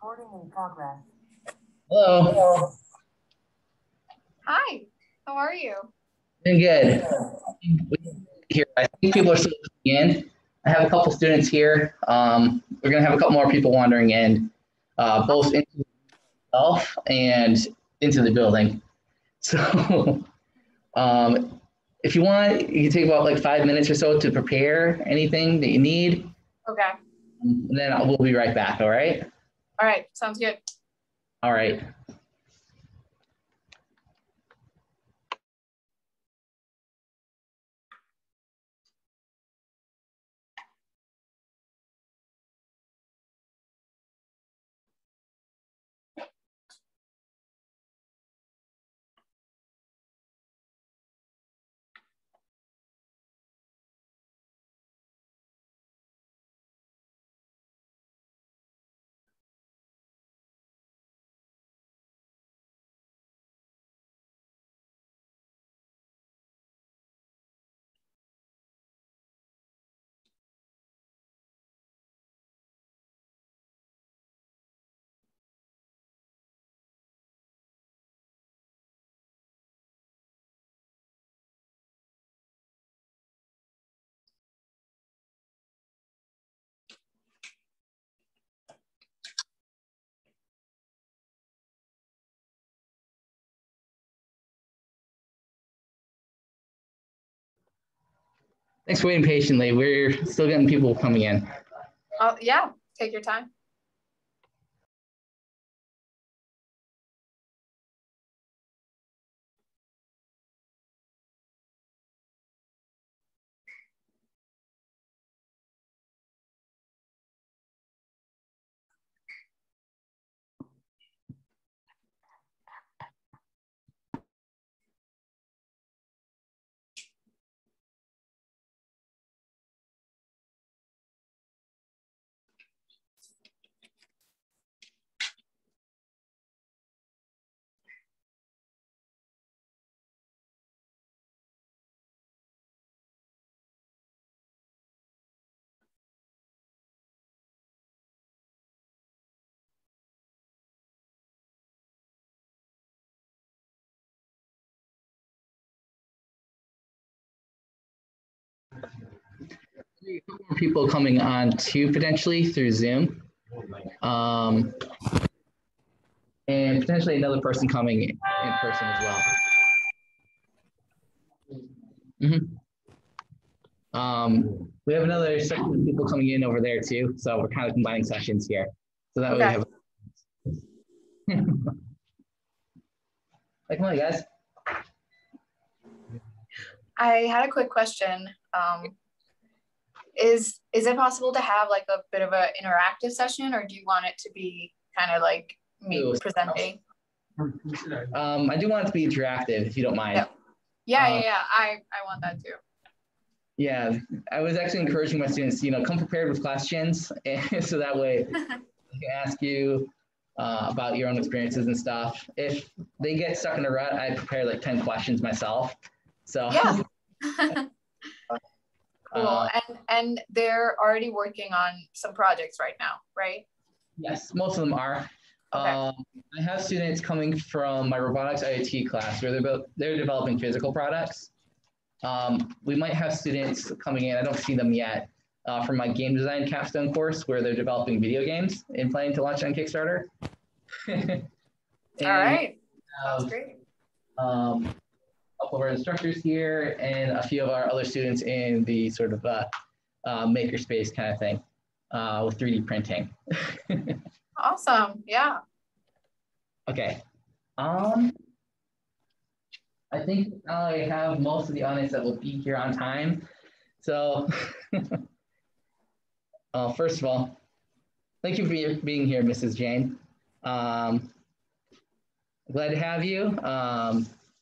Recording in progress. Hello. Hi, how are you? Doing good. Here, I think people are still coming in. I have a couple students here. We're gonna have a couple more people wandering in, both into itself and into the building. So, if you want, you can take about like 5 minutes or so to prepare anything that you need. Okay. And then we'll be right back. All right. All right. Sounds good. All right. Thanks for waiting patiently. We're still getting people coming in. Oh, yeah. Take your time. A couple more people coming on too, potentially through Zoom. And potentially another person coming in person as well. We have another section of people coming in over there too, so we're kind of combining sessions here. So that way we have. Like, come on, guys. I had a quick question. Is it possible to have like a bit of an interactive session, or do you want it to be kind of like me presenting? I do want it to be interactive, if you don't mind. Yeah. I want that too. Yeah, I was actually encouraging my students, come prepared with questions, and so that way I can ask you about your own experiences and stuff. If they get stuck in a rut, I prepare like 10 questions myself. So yeah. Cool. And they're already working on some projects right now, right? Yes, most of them are. Okay. I have students coming from my robotics IoT class where they're developing physical products. We might have students coming in, I don't see them yet, from my game design capstone course where they're developing video games and planning to launch on Kickstarter. All right, sounds great. A couple of our instructors here and a few of our other students in the sort of makerspace kind of thing with 3D printing. Awesome, yeah. Okay. I think I have most of the audience that will be here on time. So first of all, thank you for being here, Mrs. Jane. Glad to have you.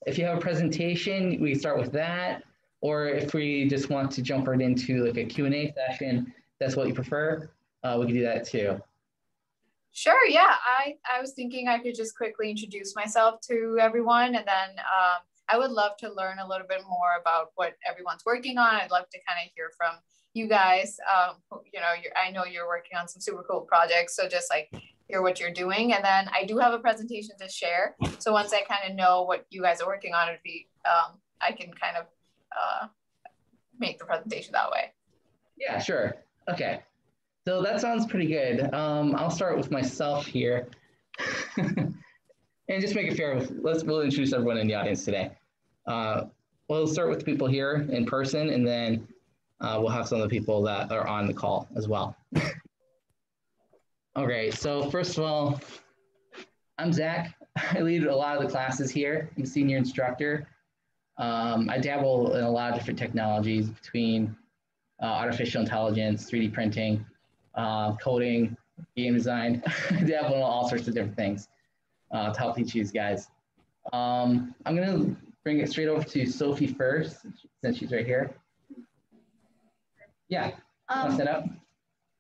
If you have a presentation, we can start with that. Or if we just want to jump right into like a Q&A session, that's what you prefer, we can do that too. Sure, yeah. I was thinking I could just quickly introduce myself to everyone, and then I would love to learn a little bit more about what everyone's working on. I'd love to kind of hear from you guys. I know you're working on some super cool projects, so just like hear what you're doing. And then I do have a presentation to share. So once I kind of know what you guys are working on, it'd be, I can kind of make the presentation that way. Yeah, sure. Okay. So that sounds pretty good. I'll start with myself here. And just make it fair, we'll introduce everyone in the audience today. We'll start with people here in person, and then we'll have some of the people that are on the call as well. Okay, so first of all, I'm Zach. I lead a lot of the classes here. I'm a senior instructor. I dabble in a lot of different technologies between artificial intelligence, 3D printing, coding, game design. I dabble in all sorts of different things to help teach these guys. I'm gonna bring it straight over to Sophie first, since she's right here. Yeah, set up.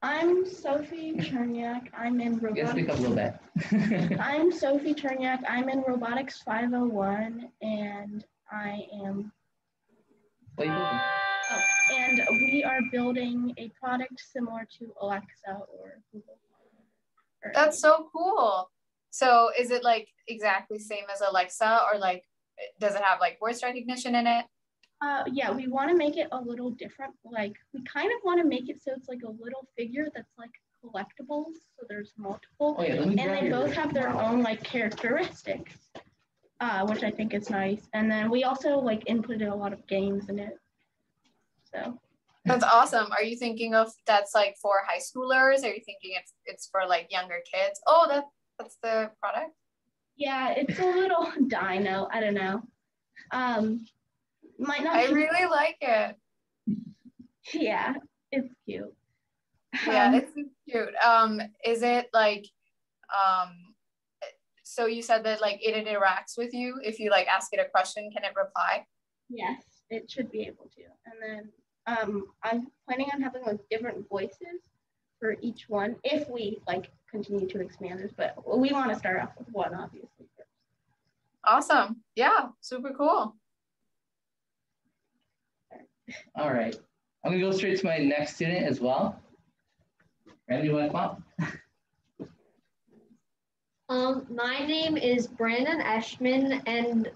I'm Sophie Cherniak. I'm in Robotics. You guys speak up a little bit. I'm Sophie Cherniak. I'm in Robotics 501, and I am. What are you building? Oh, and we are building a product similar to Alexa or Google. That's so cool. So is it like exactly same as Alexa, or like does it have like voice recognition in it? Yeah, we want to make it a little different. Like we kind of want to make it so it's like a little figure that's like collectibles. So there's multiple, Oh, yeah, and they both have their own like characteristics, which I think is nice. And then we also like inputted a lot of games in it. So that's awesome. Are you thinking of that's like for high schoolers? Are you thinking it's for like younger kids? Oh, that's the product. Yeah, it's a little dino. I don't know. Might not. I really like it. Yeah, it's cute. Yeah, it's cute. Is it like, so you said that like it interacts with you. If you like ask it a question, can it reply? Yes, it should be able to. And then I'm planning on having like different voices for each one if we like continue to expand this, but we want to start off with one, obviously. Awesome. Yeah, super cool. All right. I'm gonna go straight to my next student as well. Randy, you want to come up? My name is Brandon Eschman, and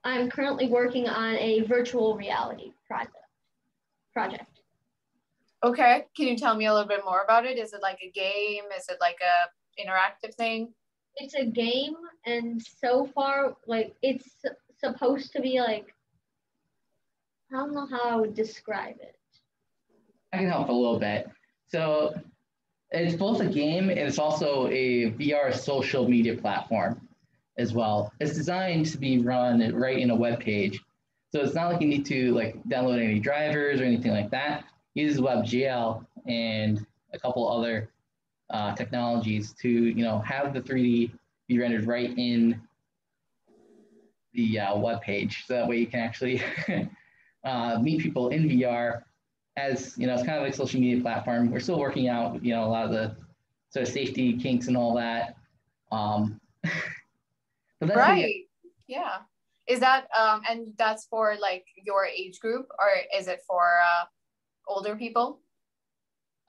I'm currently working on a virtual reality project. Okay, can you tell me a little bit more about it? Is it like a game? Is it like a interactive thing? It's a game, and so far, like it's supposed to be like, I don't know how I would describe it. I can help a little bit. So it's both a game and it's also a VR social media platform as well. It's designed to be run right in a web page. So it's not like you need to like download any drivers or anything like that. It uses WebGL and a couple other technologies to have the 3D be rendered right in the web page. So that way you can actually meet people in VR. As it's kind of like a social media platform. We're still working out, a lot of the sort of safety kinks and all that. But that's right. Yeah. Is that and that's for like your age group, or is it for older people?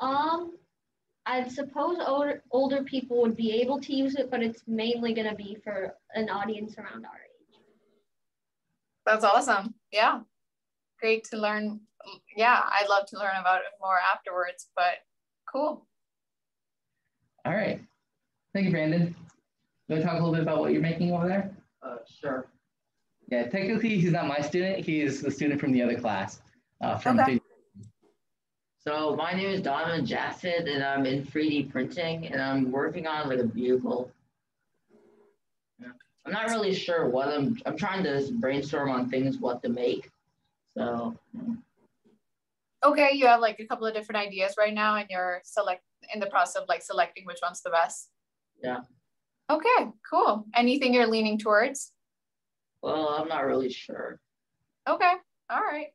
I suppose older people would be able to use it, but it's mainly going to be for an audience around our age. That's awesome. Yeah. Great to learn. Yeah, I'd love to learn about it more afterwards, but cool. All right. Thank you, Brandon. You want to talk a little bit about what you're making over there? Sure. Yeah, technically he's not my student. He's the student from the other class. Okay. So my name is Donovan Jackson, and I'm in 3D printing, and I'm working on like a vehicle. I'm not really sure what I'm trying to brainstorm on things, what to make. So. Okay, you have like a couple of different ideas right now, and you're in the process of like selecting which one's the best. Yeah. Okay, cool. Anything you're leaning towards? Well, I'm not really sure. Okay, all right.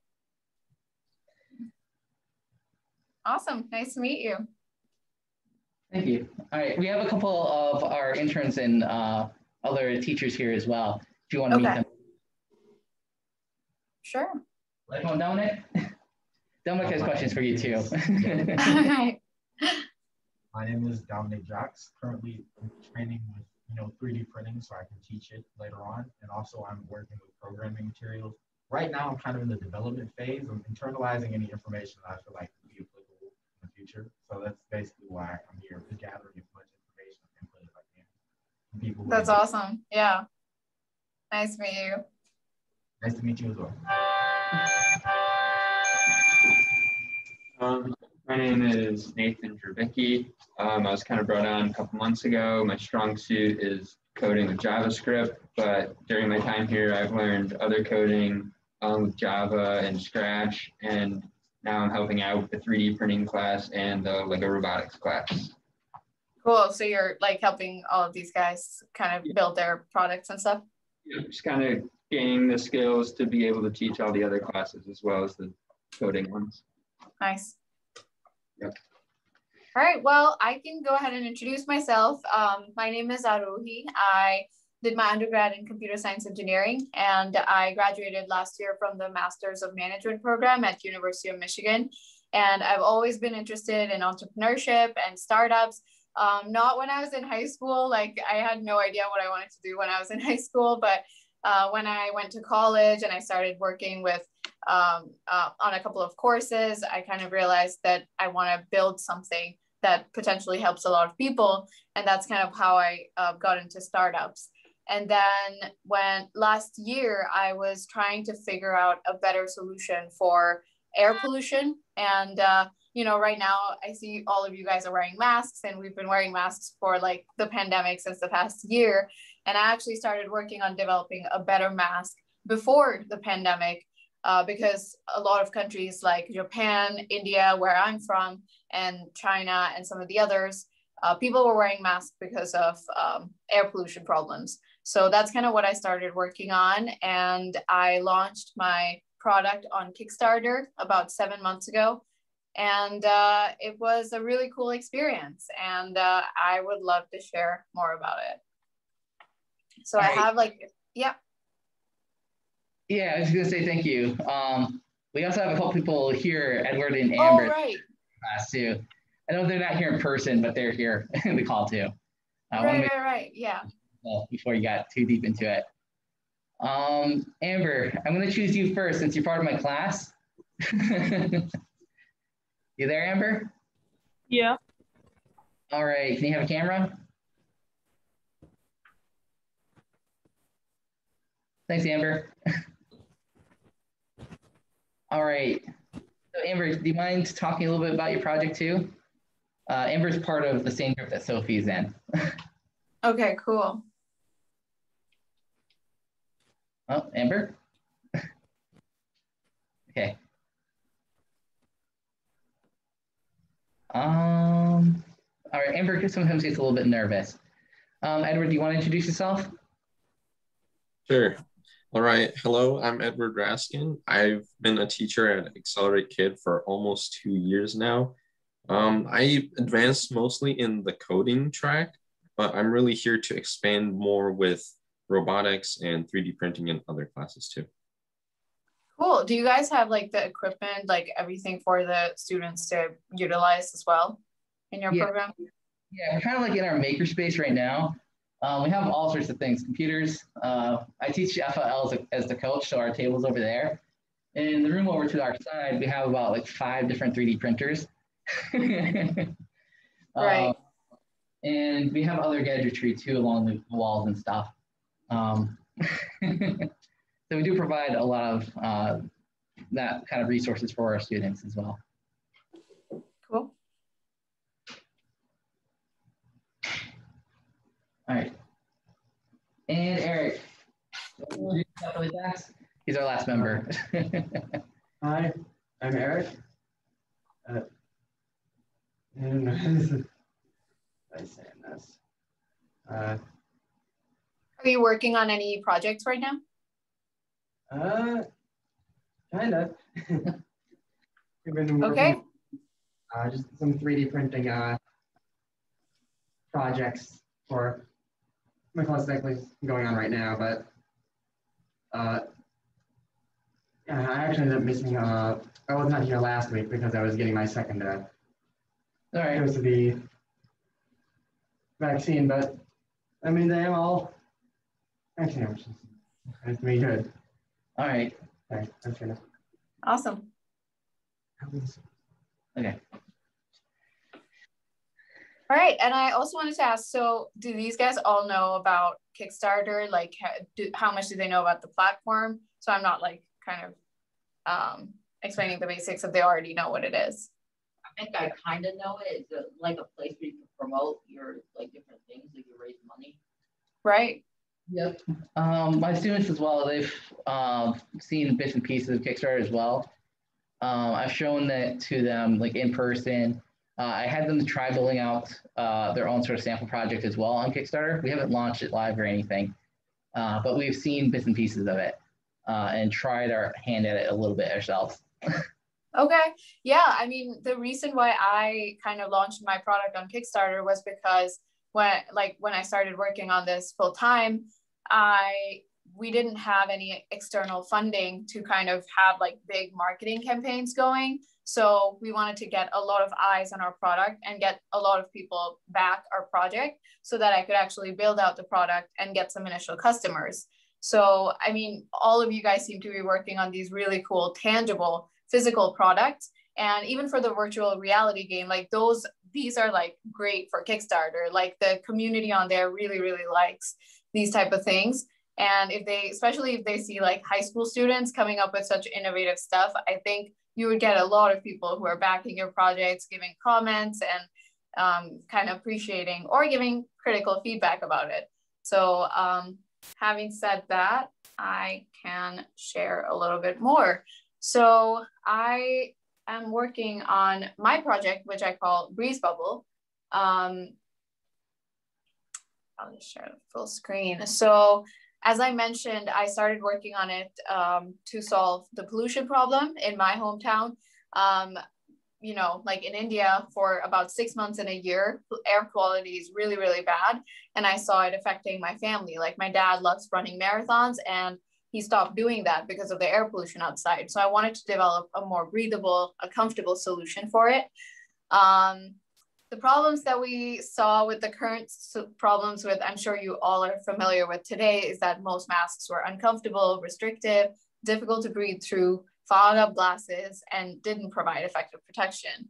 Awesome, nice to meet you. Thank you. All right, we have a couple of our interns and other teachers here as well. If you want to meet them. Sure. Come on, Dominic. Dominic has questions for you too. All right. My name is Dominic Jacques. Currently, I'm training with 3D printing so I can teach it later on. And also, I'm working with programming materials. Right now, I'm kind of in the development phase. I'm internalizing any information that I feel like would be applicable in the future. So that's basically why I'm here, to gathering as much information and input as I can from people. That's awesome. Yeah. Nice to meet you. Nice to meet you as well. My name is Nathan Drabicki. I was kind of brought on a couple months ago. My strong suit is coding with JavaScript, but during my time here, I've learned other coding with Java and Scratch, and now I'm helping out with the 3D printing class and the Lego Robotics class. Cool. So you're like helping all of these guys kind of build their products and stuff? Yeah, just kind of gaining the skills to be able to teach all the other classes as well as the coding ones. Nice. Yep. All right, well, I can go ahead and introduce myself. My name is Arohi. I did my undergrad in computer science engineering, and I graduated last year from the Masters of Management program at University of Michigan. And I've always been interested in entrepreneurship and startups. Not when I was in high school, like I had no idea what I wanted to do when I was in high school, but when I went to college and I started working with on a couple of courses, I kind of realized that I want to build something that potentially helps a lot of people. And that's kind of how I got into startups. And then when last year, I was trying to figure out a better solution for air pollution. And, right now I see all of you guys are wearing masks, and we've been wearing masks for like the pandemic since the past year. And I actually started working on developing a better mask before the pandemic, because a lot of countries like Japan, India, where I'm from, and China, and some of the others, people were wearing masks because of air pollution problems. So that's kind of what I started working on. And I launched my product on Kickstarter about 7 months ago. And it was a really cool experience. And I would love to share more about it. So I have yeah. Yeah, I was going to say thank you. We also have a couple people here, Edward and Amber, right. Class too. I know they're not here in person, but they're here in the call too. Right. Yeah. Before you got too deep into it. Amber, I'm going to choose you first since you're part of my class. You there, Amber? Yeah. All right, can you have a camera? Thanks, Amber. All right. So Amber, do you mind talking a little bit about your project too? Amber's part of the same group that Sophie's in. Okay, cool. Oh, Amber? Okay. All right, Amber sometimes gets a little bit nervous. Edward, do you want to introduce yourself? Sure. All right. Hello, I'm Edward Raskin. I've been a teacher at Accelerate Kid for almost 2 years now. I advanced mostly in the coding track, but I'm really here to expand more with robotics and 3D printing and other classes too. Cool. Do you guys have like the equipment, like everything for the students to utilize as well in your program? Yeah, we're kind of like in our makerspace right now. We have all sorts of things, computers. I teach FLL as the coach, so our table's over there. In the room over to our side, we have about like 5 different 3D printers. Right. And we have other gadgetry too along the walls and stuff. So we do provide a lot of that kind of resources for our students as well. Cool. All right. And Eric, he's our last member. Hi, I'm Eric. And I'm saying this. Are you working on any projects right now? Kind of. We've been working, just some 3D printing projects for my class actually going on right now, but I actually ended up missing. I was not here last week because I was getting my second dose of the vaccine, but I mean, they all, actually, it's me good. All right. Okay, that's good. Awesome. Okay. All right, and I also wanted to ask, so do these guys all know about Kickstarter? Like, how much do they know about the platform? So I'm not like kind of explaining the basics if they already know what it is. I think I kind of know it. It's like a place where you can promote your like different things, like you raise money. Right. Yep. My students as well, they've seen bits and pieces of Kickstarter as well. I've shown that to them like in person. I had them try building out their own sort of sample project as well on Kickstarter. We haven't launched it live or anything, but we've seen bits and pieces of it and tried our hand at it a little bit ourselves. Okay. Yeah. I mean, the reason why I kind of launched my product on Kickstarter was because when I started working on this full time, we didn't have any external funding to kind of have like big marketing campaigns going. So we wanted to get a lot of eyes on our product and get a lot of people back our project so that I could actually build out the product and get some initial customers. So, I mean, all of you guys seem to be working on these really cool, tangible, physical products. And even for the virtual reality game, like these are like great for Kickstarter. Like the community on there really, really likes these type of things. And especially if they see like high school students coming up with such innovative stuff, I think you would get a lot of people who are backing your projects, giving comments and kind of appreciating or giving critical feedback about it. So having said that, I can share a little bit more. So I am working on my project, which I call BreezeBubble. I'll just share the full screen. So as I mentioned, I started working on it to solve the pollution problem in my hometown. You know, like in India for about 6 months in a year, air quality is really, really bad. And I saw it affecting my family. Like my dad loves running marathons and he stopped doing that because of the air pollution outside. So I wanted to develop a more breathable, a comfortable solution for it. The problems that we saw with the current problems with, I'm sure you all are familiar with today, is that most masks were uncomfortable, restrictive, difficult to breathe through, fog up glasses, and didn't provide effective protection.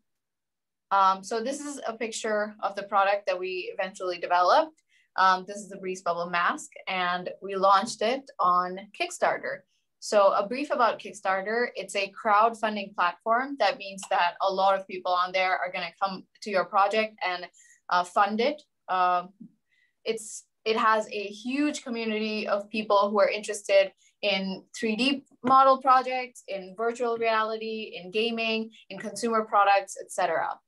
So this is a picture of the product that we eventually developed. This is the BreezeBubble mask, and we launched it on Kickstarter. So a brief about Kickstarter, it's a crowdfunding platform. That means that a lot of people on there are going to come to your project and fund it. It has a huge community of people who are interested in 3D model projects, in virtual reality, in gaming, in consumer products, etc.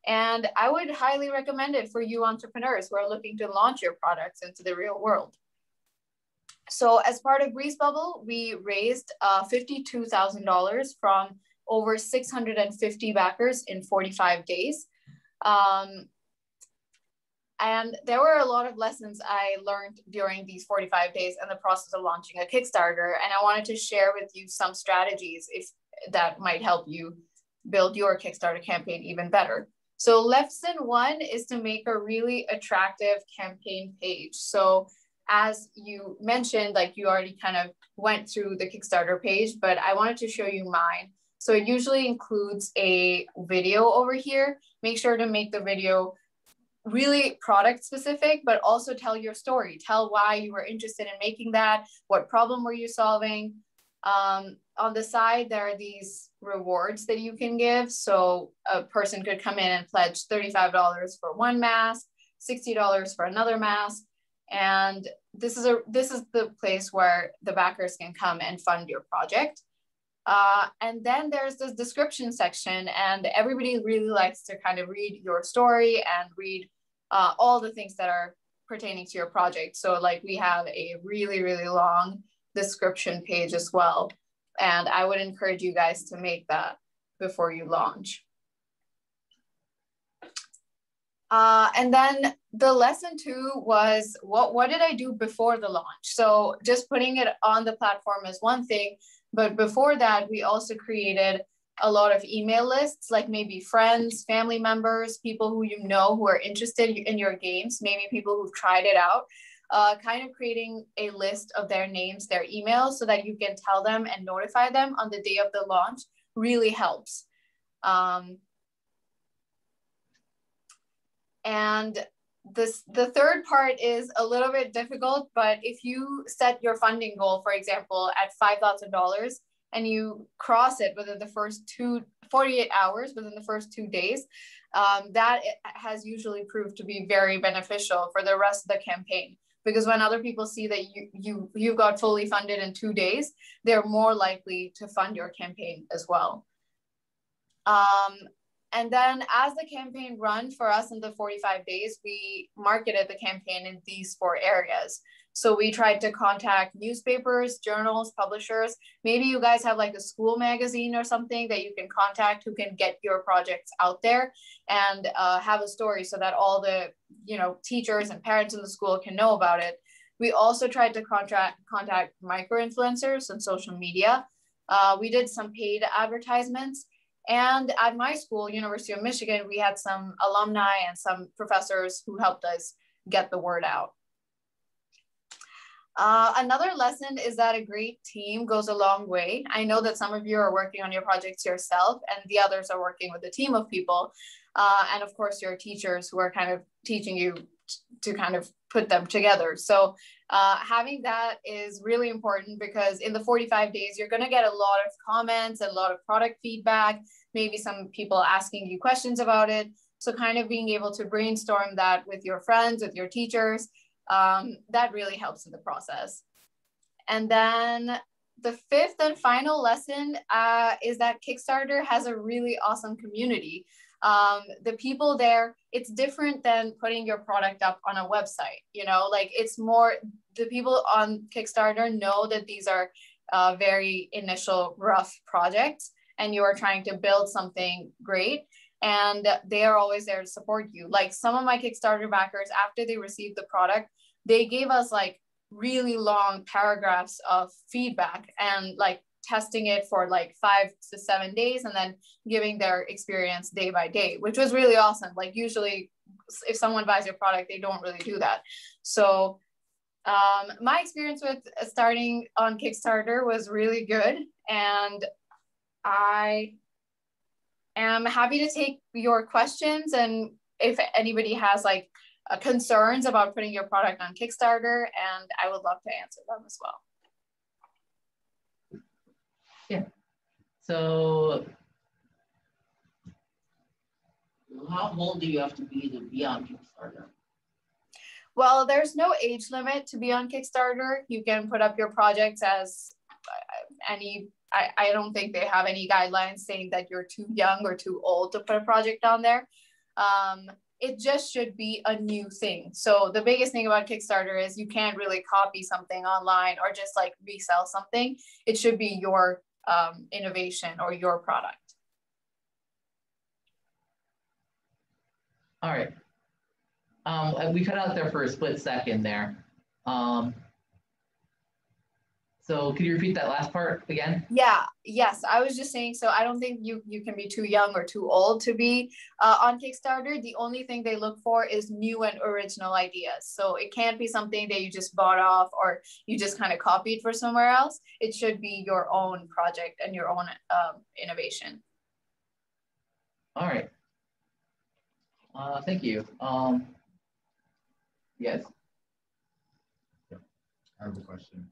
And I would highly recommend it for you entrepreneurs who are looking to launch your products into the real world. So as part of BreezeBubble, we raised $52,000 from over 650 backers in 45 days. And there were a lot of lessons I learned during these 45 days in the process of launching a Kickstarter. And I wanted to share with you some strategies that might help you build your Kickstarter campaign even better. So lesson one is to make a really attractive campaign page. So as you mentioned, like you already kind of went through the Kickstarter page, but I wanted to show you mine. So it usually includes a video over here. Make sure to make the video really product specific, but also tell your story. Tell why you were interested in making that. What problem were you solving? On the side, there are these rewards that you can give. So a person could come in and pledge $35 for one mask, $60 for another mask. And this is the place where the backers can come and fund your project. And then there's this description section, and everybody really likes to kind of read your story and read all the things that are pertaining to your project. So like we have a really, really long description page as well. And I would encourage you guys to make that before you launch. And then the lesson two was what did I do before the launch? So just putting it on the platform is one thing, but before that, we also created a lot of email lists, like maybe friends, family members, people who you know who are interested in your games, maybe people who've tried it out, kind of creating a list of their names, their emails, so that you can tell them and notify them on the day of the launch really helps. And the third part is a little bit difficult, but if you set your funding goal, for example, at $5,000 and you cross it within the first 48 hours, within the first 2 days, that has usually proved to be very beneficial for the rest of the campaign. Because when other people see that you got fully funded in 2 days, they're more likely to fund your campaign as well. And then as the campaign run for us in the 45 days, we marketed the campaign in these 4 areas. So we tried to contact newspapers, journals, publishers. Maybe you guys have like a school magazine or something that you can contact who can get your projects out there and have a story so that all the teachers and parents in the school can know about it. We also tried to contact micro-influencers on social media. We did some paid advertisements. And at my school, University of Michigan, we had some alumni and some professors who helped us get the word out. Another lesson is that a great team goes a long way. I know that some of you are working on your projects yourself and the others are working with a team of people. And of course, your teachers who are kind of teaching you to kind of put them together. So having that is really important because in the 45 days, you're going to get a lot of comments, a lot of product feedback, maybe some people asking you questions about it. So kind of being able to brainstorm that with your friends, with your teachers, that really helps in the process. And then the 5th and final lesson is that Kickstarter has a really awesome community. The people there, it's different than putting your product up on a website, like it's more, the people on Kickstarter know that these are very initial rough projects and you are trying to build something great. And they are always there to support you. Like some of my Kickstarter backers, after they received the product, they gave us like really long paragraphs of feedback and like testing it for like 5 to 7 days and then giving their experience day by day, which was really awesome. Like usually if someone buys your product, they don't really do that. So my experience with starting on Kickstarter was really good. And I am happy to take your questions. And if anybody has like concerns about putting your product on Kickstarter, and I would love to answer them as well. Yeah. So how old do you have to be on Kickstarter? Well, there's no age limit to be on Kickstarter. You can put up your projects as any, I don't think they have any guidelines saying that you're too young or too old to put a project on there. It just should be a new thing. So the biggest thing about Kickstarter is you can't really copy something online or just like resell something. It should be your innovation or your product. All right. We cut out there for a split second there. So could you repeat that last part again? Yeah, yes, I was just saying, so I don't think you can be too young or too old to be on Kickstarter. The only thing they look for is new and original ideas. So it can't be something that you just bought off or you just kind of copied for somewhere else. It should be your own project and your own innovation. All right. Thank you. Yes. I have a question.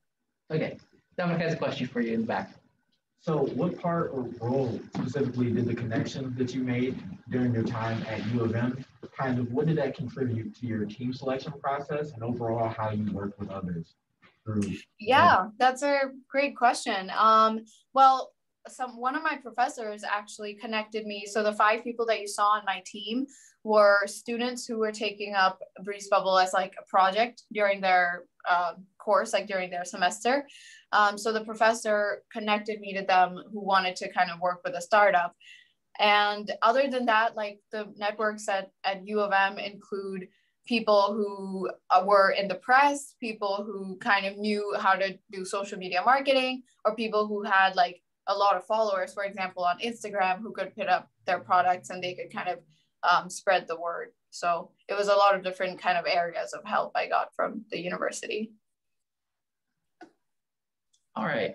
Okay. Dominic has a question for you in the back. So what part or role specifically did the connection that you made during your time at U of M, kind of what did that contribute to your team selection process and overall how you work with others through? Yeah, that's a great question. Well, one of my professors actually connected me. So the 5 people that you saw on my team were students who were taking up BreezeBubble as like a project during their course, like during their semester. So the professor connected me to them who wanted to kind of work with a startup. And other than that, like the networks at U of M include people who were in the press, people who kind of knew how to do social media marketing, or people who had like a lot of followers, for example, on Instagram, who could put up their products and they could kind of spread the word. So it was a lot of different kind of areas of help I got from the university. All right.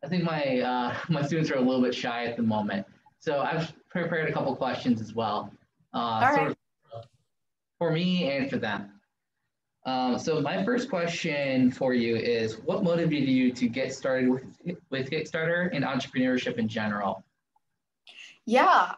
I think my my students are a little bit shy at the moment, so I've prepared a couple questions as well, sort of for me and for them. So my first question for you is, what motivated you to get started with Kickstarter and entrepreneurship in general? Yeah,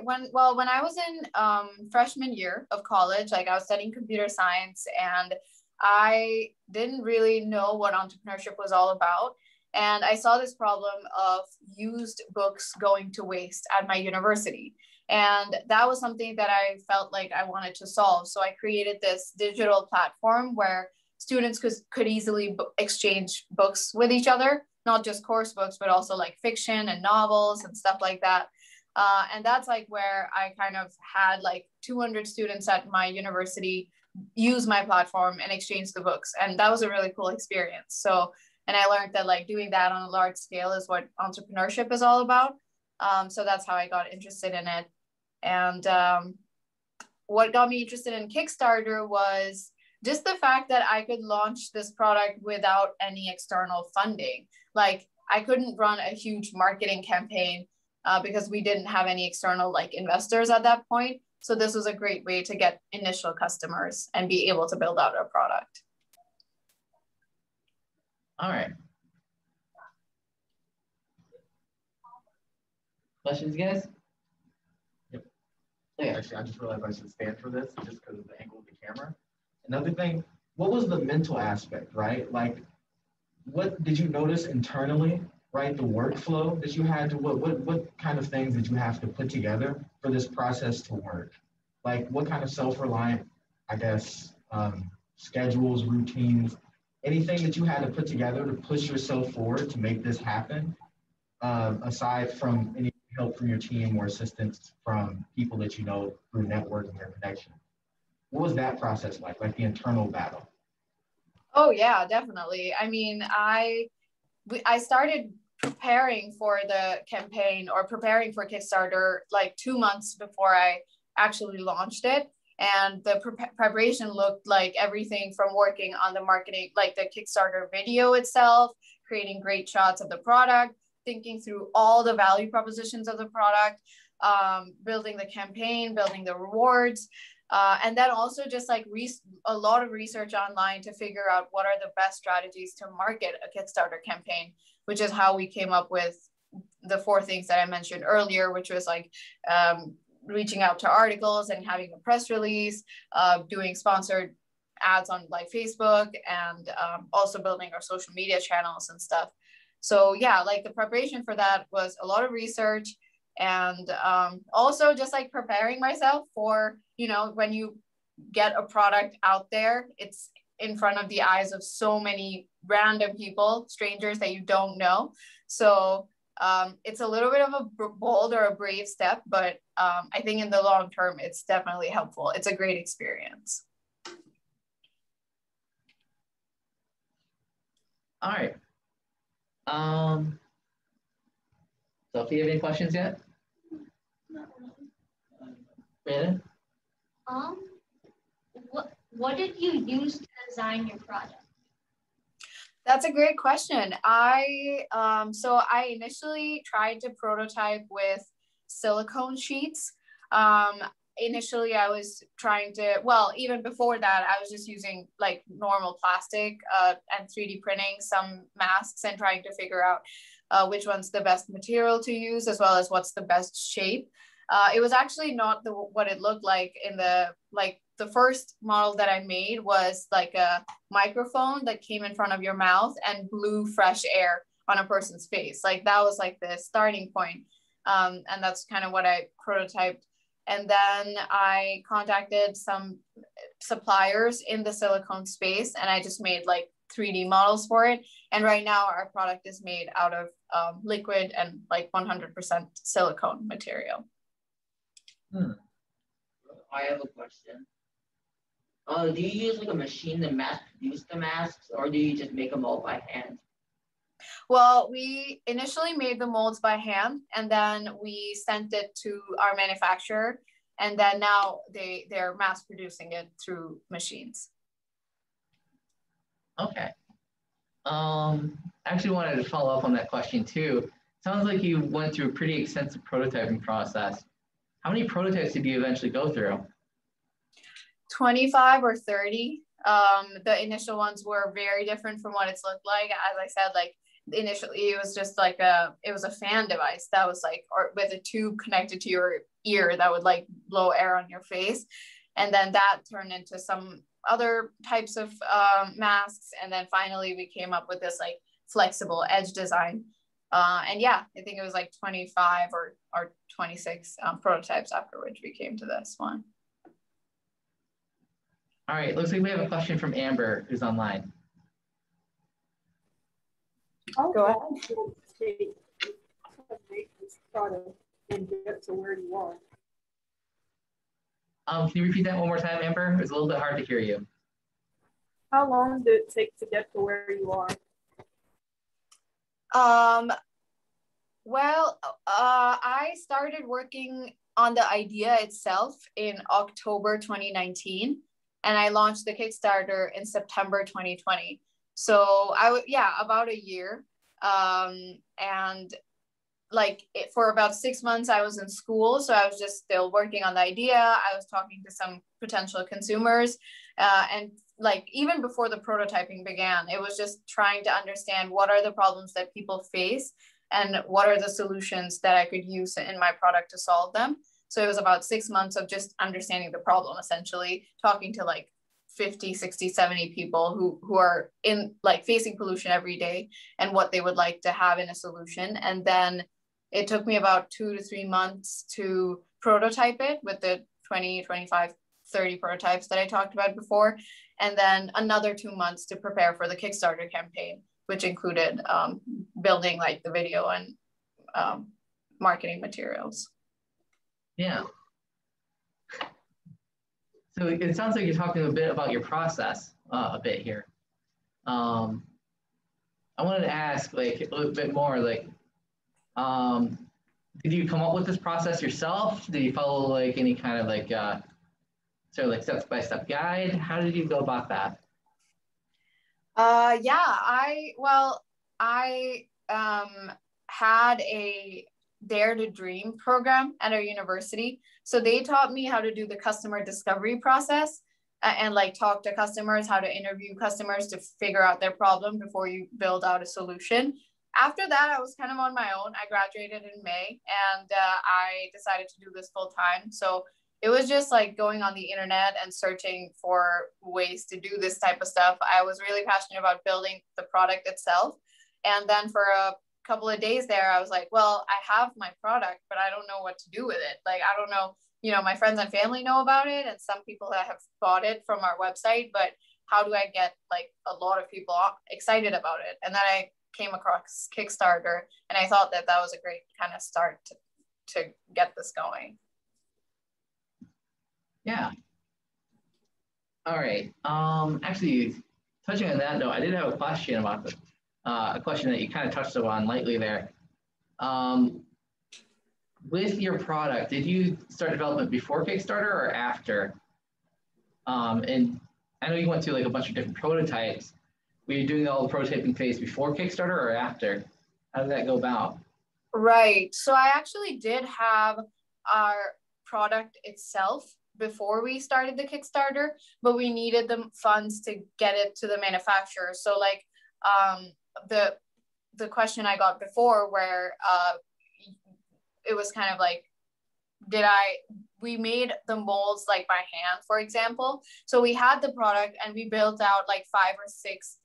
when I was in freshman year of college, like I was studying computer science, and I didn't really know what entrepreneurship was all about. And I saw this problem of used books going to waste at my university. And that was something that I felt like I wanted to solve. So I created this digital platform where students could easily exchange books with each other, not just course books, but also like fiction and novels and stuff like that. And that's like where I kind of had like 200 students at my university use my platform and exchange the books. And that was a really cool experience. So, and I learned that like doing that on a large scale is what entrepreneurship is all about. So that's how I got interested in it. And what got me interested in Kickstarter was just the fact that I could launch this product without any external funding. Like I couldn't run a huge marketing campaign because we didn't have any external like investors at that point. So this was a great way to get initial customers and be able to build out our product. All right. Questions, guys? Yep. Yeah. Actually, I just realized I should stand for this just because of the angle of the camera. Another thing, what was the mental aspect, right? Like, what did you notice internally, right? The workflow that you had to, what kind of things did you have to put together for this process to work? Like, what kind of self-reliant, I guess, schedules, routines, anything that you had to put together to push yourself forward to make this happen, aside from any help from your team or assistance from people that you know through networking or connection? What was that process like the internal battle? Oh yeah, definitely. I mean, I started preparing for the campaign or preparing for Kickstarter like 2 months before I actually launched it. And the preparation looked like everything from working on the marketing, like the Kickstarter video itself, creating great shots of the product, thinking through all the value propositions of the product, building the campaign, building the rewards, and then also just like a lot of research online to figure out what are the best strategies to market a Kickstarter campaign, which is how we came up with the 4 things that I mentioned earlier, which was like reaching out to articles and having a press release, doing sponsored ads on like Facebook, and also building our social media channels and stuff. So yeah, like the preparation for that was a lot of research, and also just like preparing myself for, you know, when you get a product out there, it's in front of the eyes of so many random people, strangers that you don't know. So it's a little bit of a bold or a brave step, but I think in the long term, it's definitely helpful. It's a great experience. All right. Sophie, you have any questions yet? Not really. Brandon? What did you use to design your project? That's a great question. So I initially tried to prototype with silicone sheets. Initially, I was trying to, well, even before that, I was just using like normal plastic and 3D printing some masks and trying to figure out which one's the best material to use, as well as what's the best shape. It was actually not what it looked like in the first model that I made was like a microphone that came in front of your mouth and blew fresh air on a person's face. Like that was like the starting point. And that's kind of what I prototyped. And then I contacted some suppliers in the silicone space, and I just made like 3D models for it. And right now our product is made out of liquid and like 100% silicone material. I have a question. Do you use like a machine to mass produce the masks, or do you just make them all by hand? Well, we initially made the molds by hand, and then we sent it to our manufacturer, and then now they're mass producing it through machines. Okay. Actually wanted to follow up on that question too. Sounds like you went through a pretty extensive prototyping process. How many prototypes did you eventually go through? 25 or 30. The initial ones were very different from what it's looked like. As I said, like initially it was just like it was a fan device that was like, or with a tube connected to your ear that would like blow air on your face. And then that turned into some other types of masks. And then finally we came up with this like flexible edge design. And yeah, I think it was like 25 or 26 prototypes after which we came to this one. All right, looks like we have a question from Amber who's online. Go ahead. Take this product and get to where you are. Can you repeat that one more time, Amber? It's a little bit hard to hear you. How long did it take to get to where you are? Well, I started working on the idea itself in October 2019, and I launched the Kickstarter in September 2020. So about a year. And like for about 6 months, I was in school. So I was just still working on the idea. I was talking to some potential consumers. And like even before the prototyping began, it was just trying to understand what are the problems that people face and what are the solutions that I could use in my product to solve them. So it was about 6 months of just understanding the problem, essentially talking to like 50, 60, 70 people who are in like facing pollution every day and what they would like to have in a solution. And then it took me about 2 to 3 months to prototype it with the 20, 25, 30 prototypes that I talked about before. And then another 2 months to prepare for the Kickstarter campaign, which included building like the video and marketing materials. Yeah. So it sounds like you're talking a bit about your process a bit here. I wanted to ask like a little bit more like, did you come up with this process yourself? Did you follow like any kind of like sort of like step-by-step guide? How did you go about that? I had a Dare to Dream program at our university. So they taught me how to do the customer discovery process and like talk to customers, how to interview customers to figure out their problem before you build out a solution. After that, I was kind of on my own. I graduated in May and I decided to do this full time. So it was just like going on the internet and searching for ways to do this type of stuff. I was really passionate about building the product itself. And then for a couple of days there, I was like, well, I have my product, but I don't know what to do with it. Like, I don't know, you know, my friends and family know about it and some people that have bought it from our website, but how do I get like a lot of people excited about it? And then I came across Kickstarter and I thought that that was a great kind of start to get this going. Yeah. All right. Actually, touching on that note, I did have a question about this. A question that you kind of touched on lightly there. With your product, did you start development before Kickstarter or after? And I know you went through like a bunch of different prototypes. Were you doing all the prototyping phase before Kickstarter or after? How did that go about? Right. So I actually did have our product itself before we started the Kickstarter, but we needed the funds to get it to the manufacturer. So like the question I got before where it was kind of like, we made the molds like by hand, for example. So we had the product and we built out like 5 or 6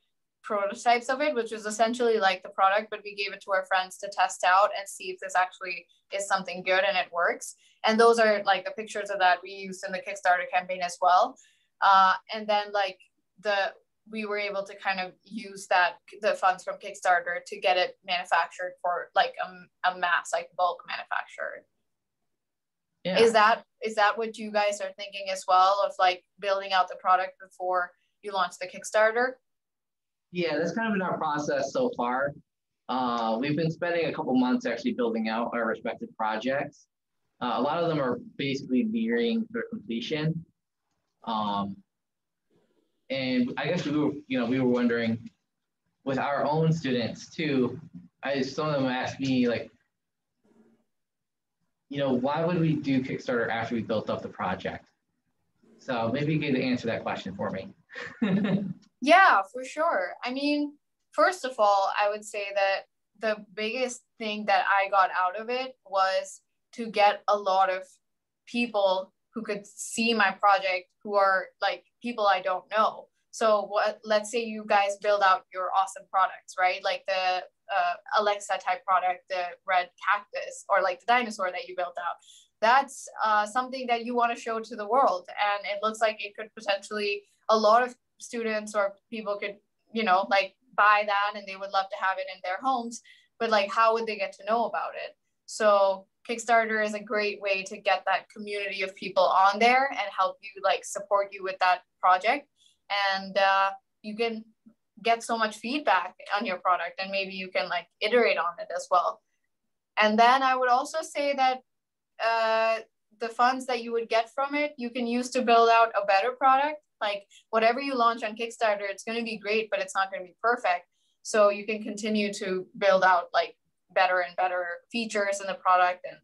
prototypes of it, which was essentially like the product, but we gave it to our friends to test out and see if this actually is something good and it works. And those are like the pictures of that we used in the Kickstarter campaign as well. And then like we were able to kind of use the funds from Kickstarter to get it manufactured for like a mass, like bulk manufacturer. Yeah. Is that what you guys are thinking as well, of like building out the product before you launch the Kickstarter? Yeah, that's kind of been our process so far. we've been spending a couple months actually building out our respective projects. A lot of them are basically nearing their completion. And I guess we were wondering with our own students too, some of them asked me like, why would we do Kickstarter after we built up the project? So maybe you could answer that question for me. Yeah, for sure. I mean, first of all, I would say that the biggest thing that I got out of it was to get a lot of people who could see my project who are like people I don't know. So let's say you guys build out your awesome products, right? Like the Alexa type product, the red cactus, or like the dinosaur that you built out. That's something that you want to show to the world. And it looks like it could potentially, a lot of students or people could, like buy that and they would love to have it in their homes, but like, how would they get to know about it? So Kickstarter is a great way to get that community of people on there and help you like support you with that project. And you can get so much feedback on your product and maybe you can like iterate on it as well. And then I would also say that the funds that you would get from it, you can use to build out a better product. Like whatever you launch on Kickstarter, it's going to be great, but it's not going to be perfect. So you can continue to build out like better and better features in the product. And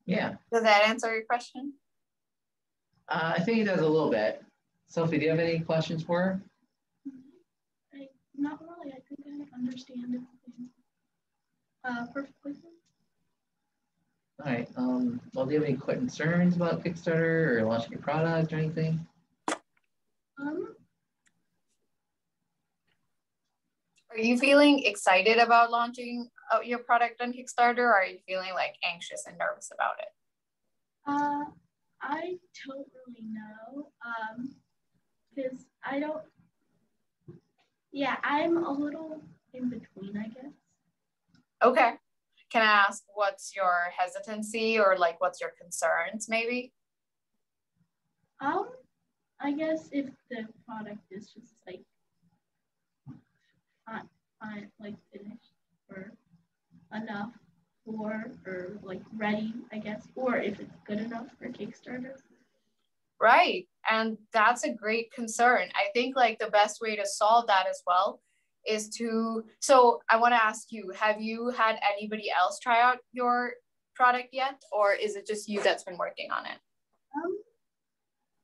Yeah. Does that answer your question? I think it does a little bit. Sophie, do you have any questions for her? Not really. I think I understand it perfectly. All right. Well, do you have any concerns about Kickstarter or launching your product or anything? Are you feeling excited about launching your product on Kickstarter, or are you feeling like anxious and nervous about it? I don't really know. Because I don't. Yeah, I'm a little in between, I guess. Okay. Can I ask what's your hesitancy or like what's your concerns maybe? I guess if the product is just like not like finished or enough or like ready, I guess, or if it's good enough for Kickstarter. Right. And that's a great concern. I think like the best way to solve that as well is so I want to ask you, have you had anybody else try out your product yet? Or is it just you that's been working on it?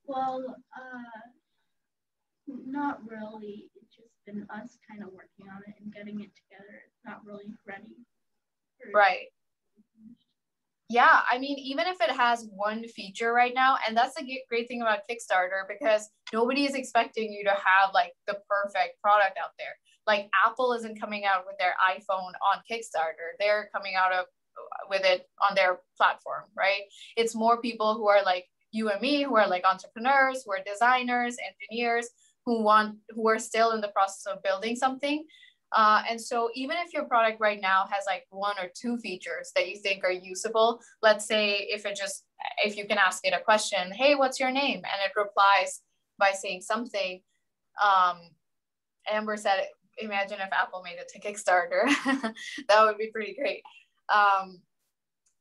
Well, not really. It's just been us kind of working on it and getting it together. It's not really ready. Right. Yeah, I mean, even if it has one feature right now, and that's the great thing about Kickstarter, because nobody is expecting you to have like the perfect product out there. Like Apple isn't coming out with their iPhone on Kickstarter. They're coming out with it on their platform, right? It's more people who are like you and me, who are like entrepreneurs, who are designers, engineers, who are still in the process of building something. And so even if your product right now has like one or two features that you think are usable, let's say if you can ask it a question, hey, what's your name? And it replies by saying something. Amber said, imagine if Apple made it to Kickstarter. That would be pretty great.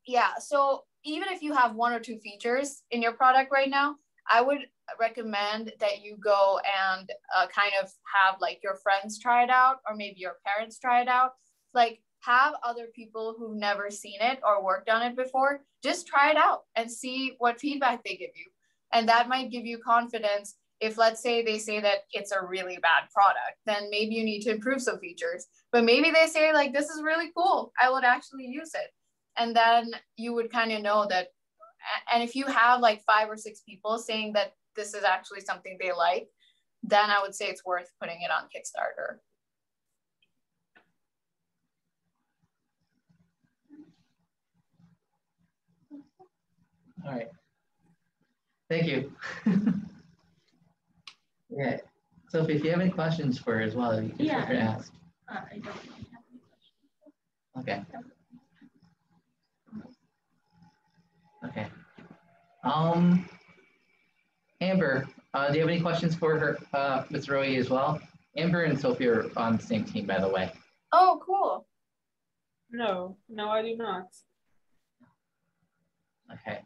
Yeah, so even if you have one or two features in your product right now, I would recommend that you go and kind of have like your friends try it out, or maybe your parents try it out. Like have other people who've never seen it or worked on it before, just try it out and see what feedback they give you. And that might give you confidence. If let's say they say that it's a really bad product, then maybe you need to improve some features. But maybe they say like, this is really cool, I would actually use it. And then you would kind of know that. And if you have like 5 or 6 people saying that this is actually something they like, then I would say it's worth putting it on Kickstarter. All right. Thank you. Yeah. Sophie, if you have any questions for her as well, you can feel free to ask. I don't really have any questions. Okay. Okay. Amber, do you have any questions for her, Ms. Roy as well? Amber and Sophie are on the same team, by the way. Oh, cool. No, I do not. Okay.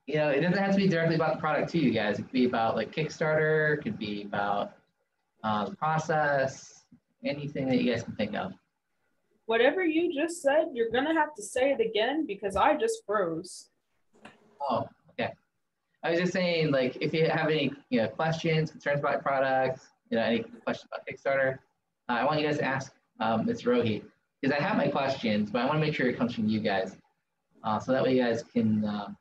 You know, it doesn't have to be directly about the product too, you guys. It could be about like Kickstarter, it could be about the process, anything that you guys can think of. Whatever you just said, you're gonna have to say it again because I just froze. Oh, okay. I was just saying, like, if you have any, questions, concerns about your product, any questions about Kickstarter, I want you guys to ask Ms. Rohi, because I have my questions, but I want to make sure it comes from you guys, so that way you guys can,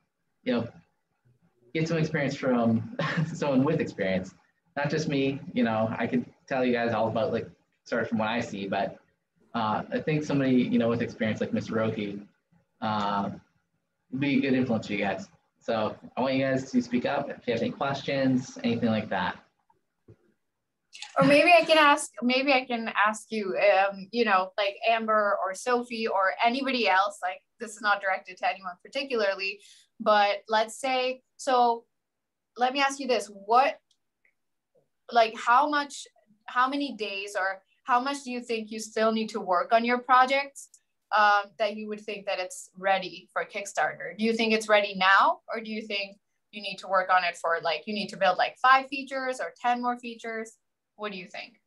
get some experience from someone with experience, not just me. I could tell you guys all about like Kickstarter from what I see, but I think somebody with experience like Ms. Rohi would be a good influence for you guys. So I want you guys to speak up if you have any questions, anything like that. Or maybe I can ask you, like Amber or Sophie or anybody else, like this is not directed to anyone particularly, but let's say, so let me ask you this, how many days or how much do you think you still need to work on your projects that you would think that it's ready for Kickstarter? Do you think it's ready now, or do you think you need to work on it for you need to build 5 features or 10 more features? What do you think?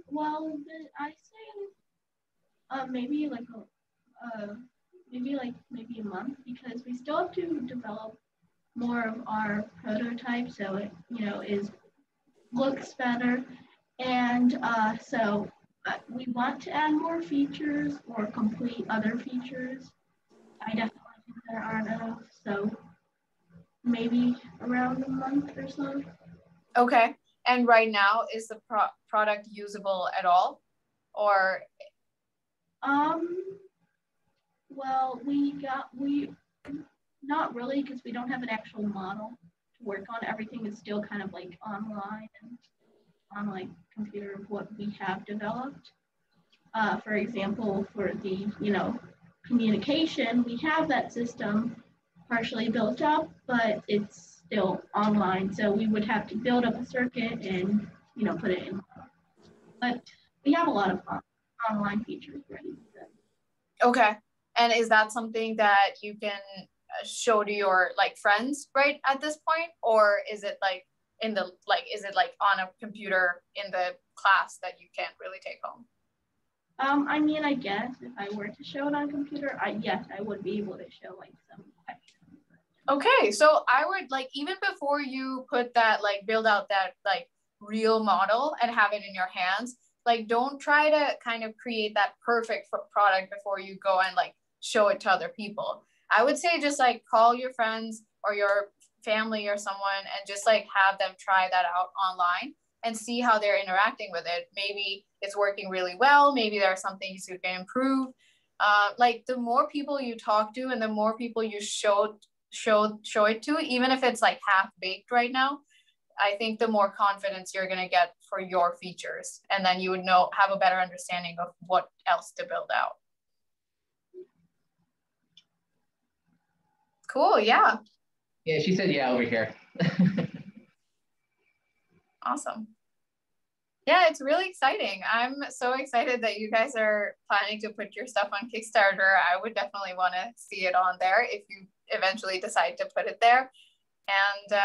Well, I say maybe maybe a month, because we still have to develop more of our prototype so it looks better, and so we want to add more features or complete other features. I definitely think there aren't enough, so maybe around a month or so. Okay. And right now, is the product usable at all, or? Well, we not really, because we don't have an actual model to work on. Everything is still kind of online and on computer of what we have developed. For example, for the communication, we have that system partially built up, but it's still online. So we would have to build up a circuit and put it in. But we have a lot of online features ready. Okay. And is that something that you can show to your friends right at this point, or is it is it on a computer in the class that you can't really take home? I mean, I guess if I were to show it on computer, yes, I would be able to show some questions. Okay, so I would even before you put that build out that real model and have it in your hands, don't try to kind of create that perfect product before you go and show it to other people. I would say just call your friends or your family or someone and just have them try that out online and see how they're interacting with it. Maybe it's working really well. Maybe there are some things you can improve. The more people you talk to and the more people you show it to, even if it's half baked right now, I think the more confidence you're going to get for your features, and then you would have a better understanding of what else to build out. Cool. Yeah. Yeah, she said yeah over here. Awesome. Yeah, it's really exciting. I'm so excited that you guys are planning to put your stuff on Kickstarter. I would definitely want to see it on there if you eventually decide to put it there. And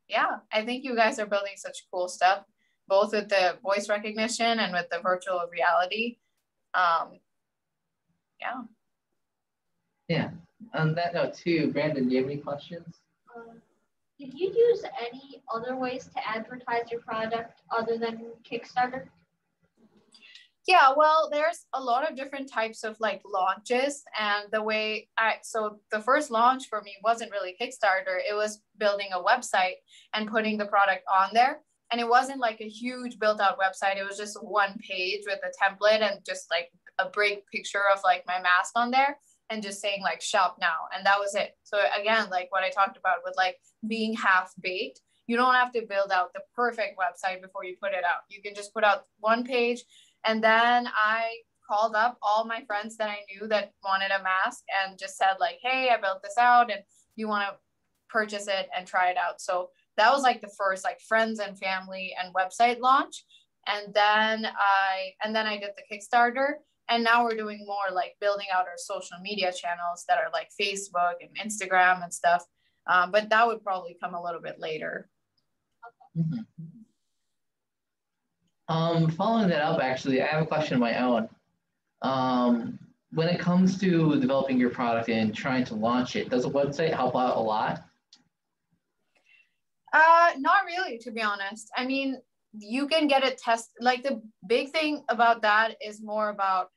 yeah, I think you guys are building such cool stuff, both with the voice recognition and with the virtual reality. Yeah. Yeah. On that note too, Brandon, do you have any questions? Did you use any other ways to advertise your product other than Kickstarter? Yeah, well, there's a lot of different types of launches, and so the first launch for me wasn't really Kickstarter. It was building a website and putting the product on there. And it wasn't a huge built out website. It was just one page with a template and just a break picture of my mask on there and just saying shop now. And that was it. So again, what I talked about with being half baked, you don't have to build out the perfect website before you put it out. You can just put out one page. And then I called up all my friends that I knew that wanted a mask and just said hey, I built this out and you want to purchase it and try it out. So that was like the first like friends and family and website launch. And then I did the Kickstarter. And now we're doing more like building out our social media channels that are like Facebook and Instagram and stuff. But that would probably come a little bit later. Mm-hmm. Following that up, actually, I have a question of my own. When it comes to developing your product and trying to launch it, does a website help out a lot? Not really, to be honest. I mean, you can get it tested. Like the big thing about that is more about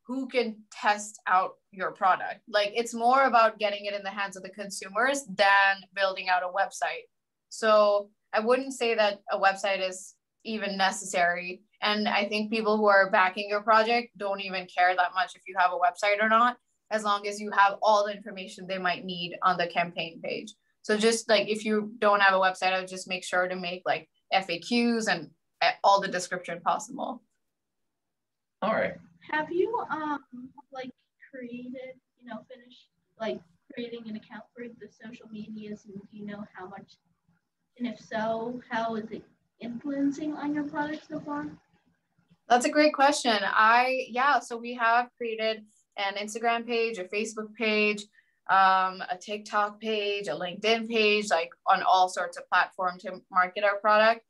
who can test out your product. Like it's more about getting it in the hands of the consumers than building out a website. So I wouldn't say that a website is even necessary. And I think people who are backing your project don't even care that much if you have a website or not, as long as you have all the information they might need on the campaign page. So just like if you don't have a website, I would just make sure to make like FAQs and all the description possible. All right. Have you like created, finished like creating an account for the social medias, and do you know how much, and if so, how is it influencing on your product so far? That's a great question. So we have created an Instagram page, a Facebook page, a TikTok page, a LinkedIn page, like on all sorts of platforms to market our product.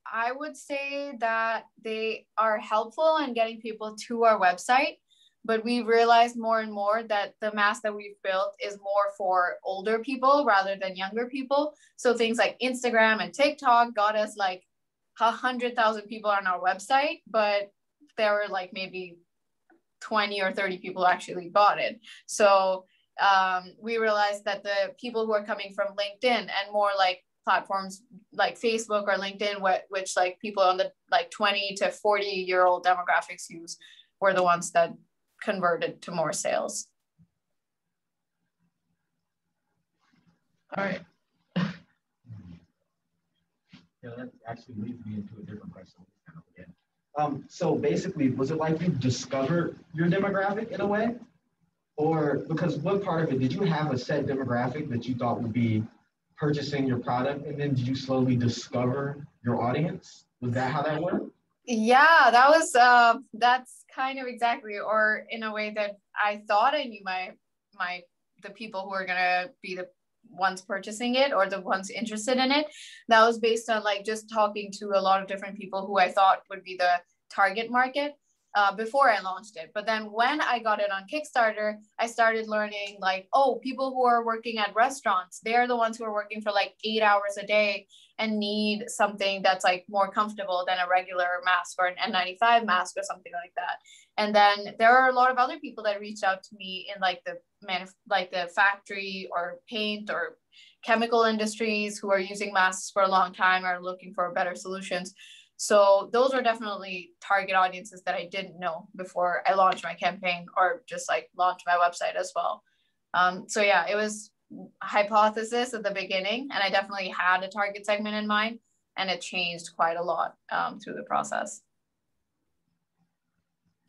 I would say that they are helpful in getting people to our website, but we've realized more and more that the mass that we've built is more for older people rather than younger people. So things like Instagram and TikTok got us like 100,000 people on our website, but there were like maybe 20 or 30 people actually bought it. So we realized that the people who are coming from LinkedIn and more like platforms like Facebook or LinkedIn, which like people on the like 20 to 40-year-old demographics use, were the ones that converted to more sales. All right. Yeah, that actually leads me into a different question. So basically, was it like you discovered your demographic in a way? Or because what part of it, did you have a set demographic that you thought would be purchasing your product, and then did you slowly discover your audience? Was that how that worked? Yeah, that was that's kind of exactly, or in a way that I thought I knew the people who are gonna be the ones purchasing it or the ones interested in it. That was based on like just talking to a lot of different people who I thought would be the target market before I launched it. But then when I got it on Kickstarter, I started learning like, oh, people who are working at restaurants, they're the ones who are working for like 8 hours a day and need something that's like more comfortable than a regular mask or an N95 mask or something like that. And then there are a lot of other people that reached out to me in like the factory or paint or chemical industries who are using masks for a long time, are looking for better solutions. So those are definitely target audiences that I didn't know before I launched my campaign or just like launched my website as well. So yeah, it was a hypothesis at the beginning, and I definitely had a target segment in mind, and it changed quite a lot through the process.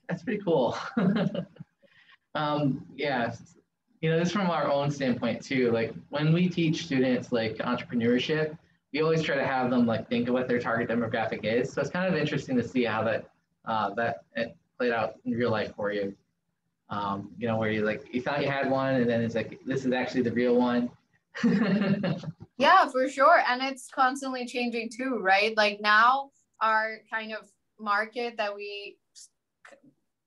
That's pretty cool. Yeah, this from our own standpoint too. Like when we teach students like entrepreneurship, we always try to have them like think of what their target demographic is. So it's kind of interesting to see how that it played out in real life for you. Where you thought you had one, and then it's like this is actually the real one. Yeah, for sure, and it's constantly changing too, right? Like now, our kind of market that we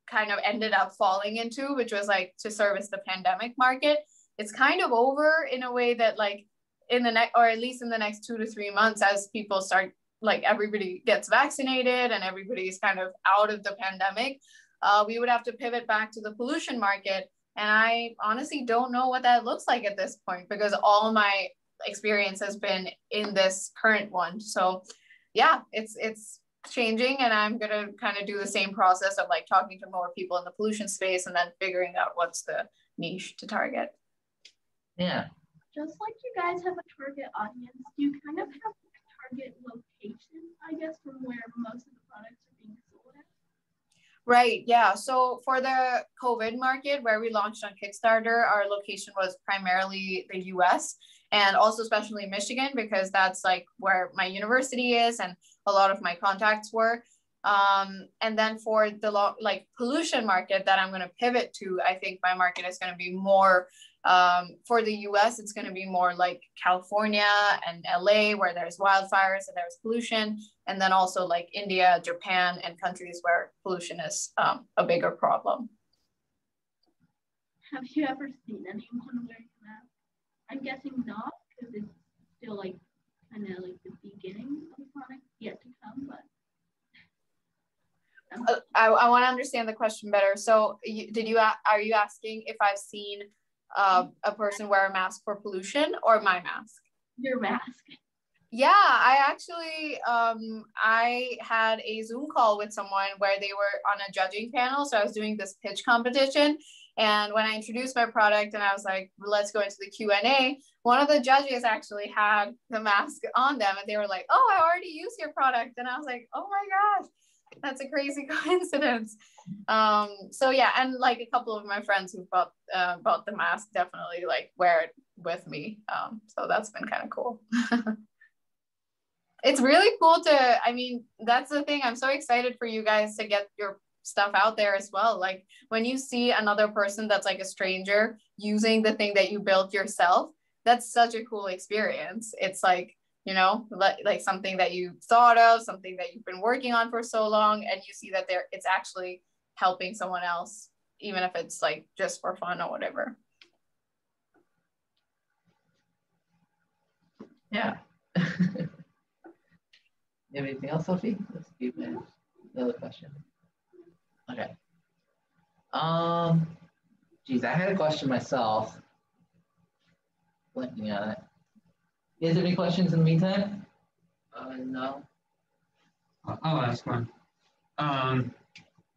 kind of ended up falling into, which was like to service the pandemic market, it's kind of over in a way that like in the next, or at least in the next 2 to 3 months, as people start, like everybody gets vaccinated and everybody's kind of out of the pandemic, we would have to pivot back to the pollution market. And I honestly don't know what that looks like at this point, because all my experience has been in this current one. So yeah, it's changing, and I'm going to kind of do the same process of like talking to more people in the pollution space and then figuring out what's the niche to target. Yeah. Just like you guys have a target audience, do you kind of have a target location, I guess, from where most of the products are being sold at? Right. Yeah. So for the COVID market where we launched on Kickstarter, our location was primarily the US and also especially Michigan, because that's like where my university is and a lot of my contacts were. And then for the like pollution market that I'm going to pivot to, I think my market is going to be more for the US, it's going to be more like California and LA, where there's wildfires and there's pollution. And then also like India, Japan, and countries where pollution is a bigger problem. Have you ever seen anyone wearing a mask? I'm guessing not, because it's still like kind of like the beginning of the product yet to come, but. I want to understand the question better. So are you asking if I've seen a person wear a mask for pollution or my mask? Your mask. Yeah, I actually, I had a Zoom call with someone where they were on a judging panel. So I was doing this pitch competition. And when I introduced my product and I was like, let's go into the Q&A, one of the judges actually had the mask on them and they were like, oh, I already use your product. And I was like, oh my gosh, that's a crazy coincidence. So yeah, and like a couple of my friends who bought the mask definitely like wear it with me. So that's been kind of cool. It's really cool to, I mean, that's the thing. I'm so excited for you guys to get your stuff out there as well. Like when you see another person that's like a stranger using the thing that you built yourself, that's such a cool experience. It's like, you know, like something that you thought of, something that you've been working on for so long, and you see that it's actually helping someone else, even if it's like just for fun or whatever. Yeah. You have anything else, Sophie? Let's keep another question. Okay. Geez, I had a question myself. Blanking on it. You guys have any questions in the meantime? No. I'll ask one.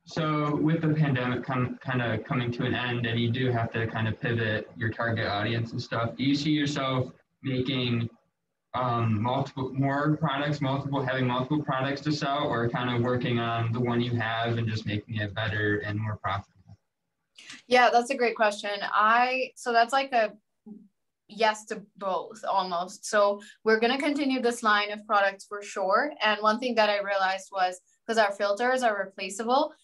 So with the pandemic kind of coming to an end, and you do have to kind of pivot your target audience and stuff, do you see yourself making having multiple products to sell, or kind of working on the one you have and just making it better and more profitable? Yeah, that's a great question. So that's like a yes to both almost. So we're going to continue this line of products for sure. And one thing that I realized was because our filters are replaceable.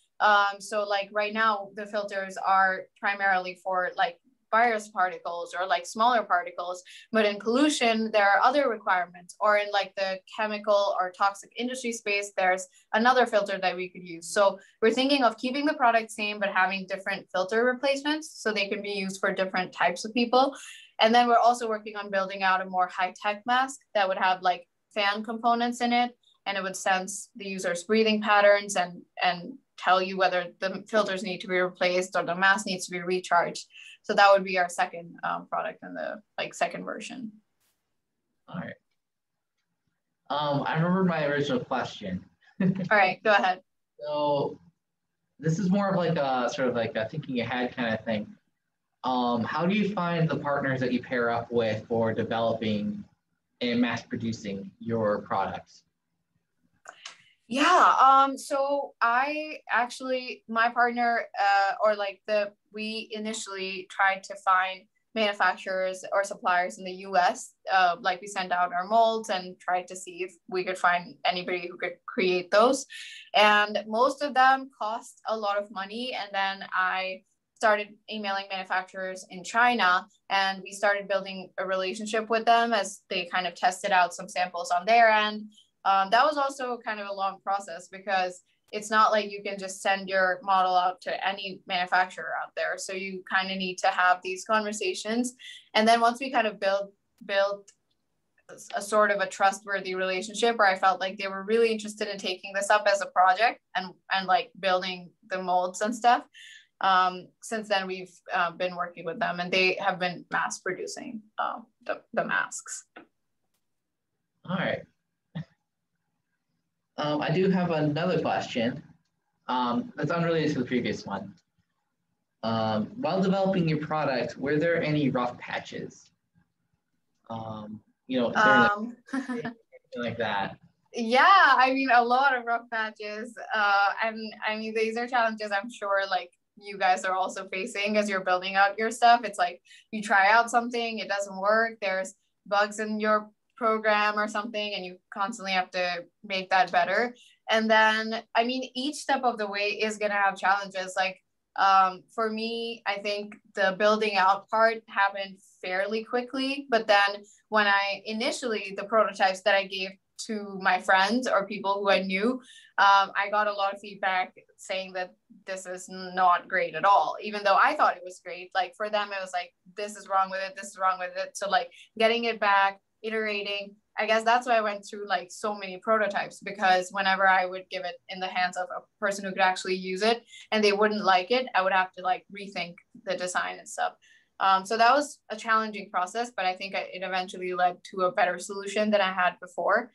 So like right now the filters are primarily for like virus particles or like smaller particles, but in pollution there are other requirements, or in like the chemical or toxic industry space there's another filter that we could use. So we're thinking of keeping the product same but having different filter replacements so they can be used for different types of people. And then we're also working on building out a more high-tech mask that would have like fan components in it, and it would sense the user's breathing patterns and tell you whether the filters need to be replaced or the mask needs to be recharged. So that would be our second product in the second version. All right. I remember my original question. All right, go ahead. So this is more of like a sort of like a thinking ahead kind of thing. How do you find the partners that you pair up with for developing and mass producing your products? Yeah, so my partner, we initially tried to find manufacturers or suppliers in the US. We sent out our molds and tried to see if we could find anybody who could create those. And most of them cost a lot of money. And then I started emailing manufacturers in China, and we started building a relationship with them as they kind of tested out some samples on their end. That was also kind of a long process because it's not like you can just send your model out to any manufacturer out there. So you kind of need to have these conversations. And then once we kind of built a sort of a trustworthy relationship where I felt like they were really interested in taking this up as a project and like building the molds and stuff. Since then we've been working with them, and they have been mass producing the masks. All right. I do have another question that's unrelated to the previous one. While developing your product, were there any rough patches? Anything like that? Yeah, I mean, a lot of rough patches. And I mean, these are challenges I'm sure like you guys are also facing as you're building out your stuff. It's like you try out something, it doesn't work. There's bugs in your program or something, and you constantly have to make that better. And then, I mean, each step of the way is going to have challenges. Like for me, I think the building out part happened fairly quickly. But then when I initially, the prototypes that I gave to my friends or people who I knew, I got a lot of feedback saying that this is not great at all, even though I thought it was great. Like for them, it was like, this is wrong with it, this is wrong with it. So like getting it back, iterating, I guess that's why I went through like so many prototypes, because whenever I would give it in the hands of a person who could actually use it and they wouldn't like it, I would have to like rethink the design and stuff. So that was a challenging process, but I think it eventually led to a better solution than I had before.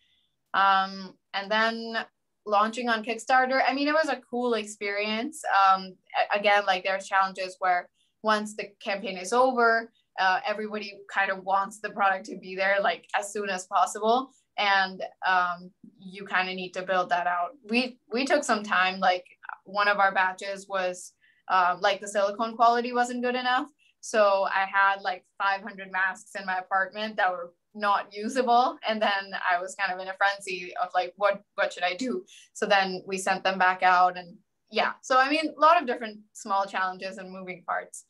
And then launching on Kickstarter, I mean, it was a cool experience. Again, like there's challenges where once the campaign is over, everybody kind of wants the product to be there like as soon as possible. And you kind of need to build that out. We took some time. Like one of our batches was like the silicone quality wasn't good enough. So I had like 500 masks in my apartment that were not usable. And then I was kind of in a frenzy of like, what should I do? So then we sent them back out. And yeah, so I mean, a lot of different small challenges and moving parts.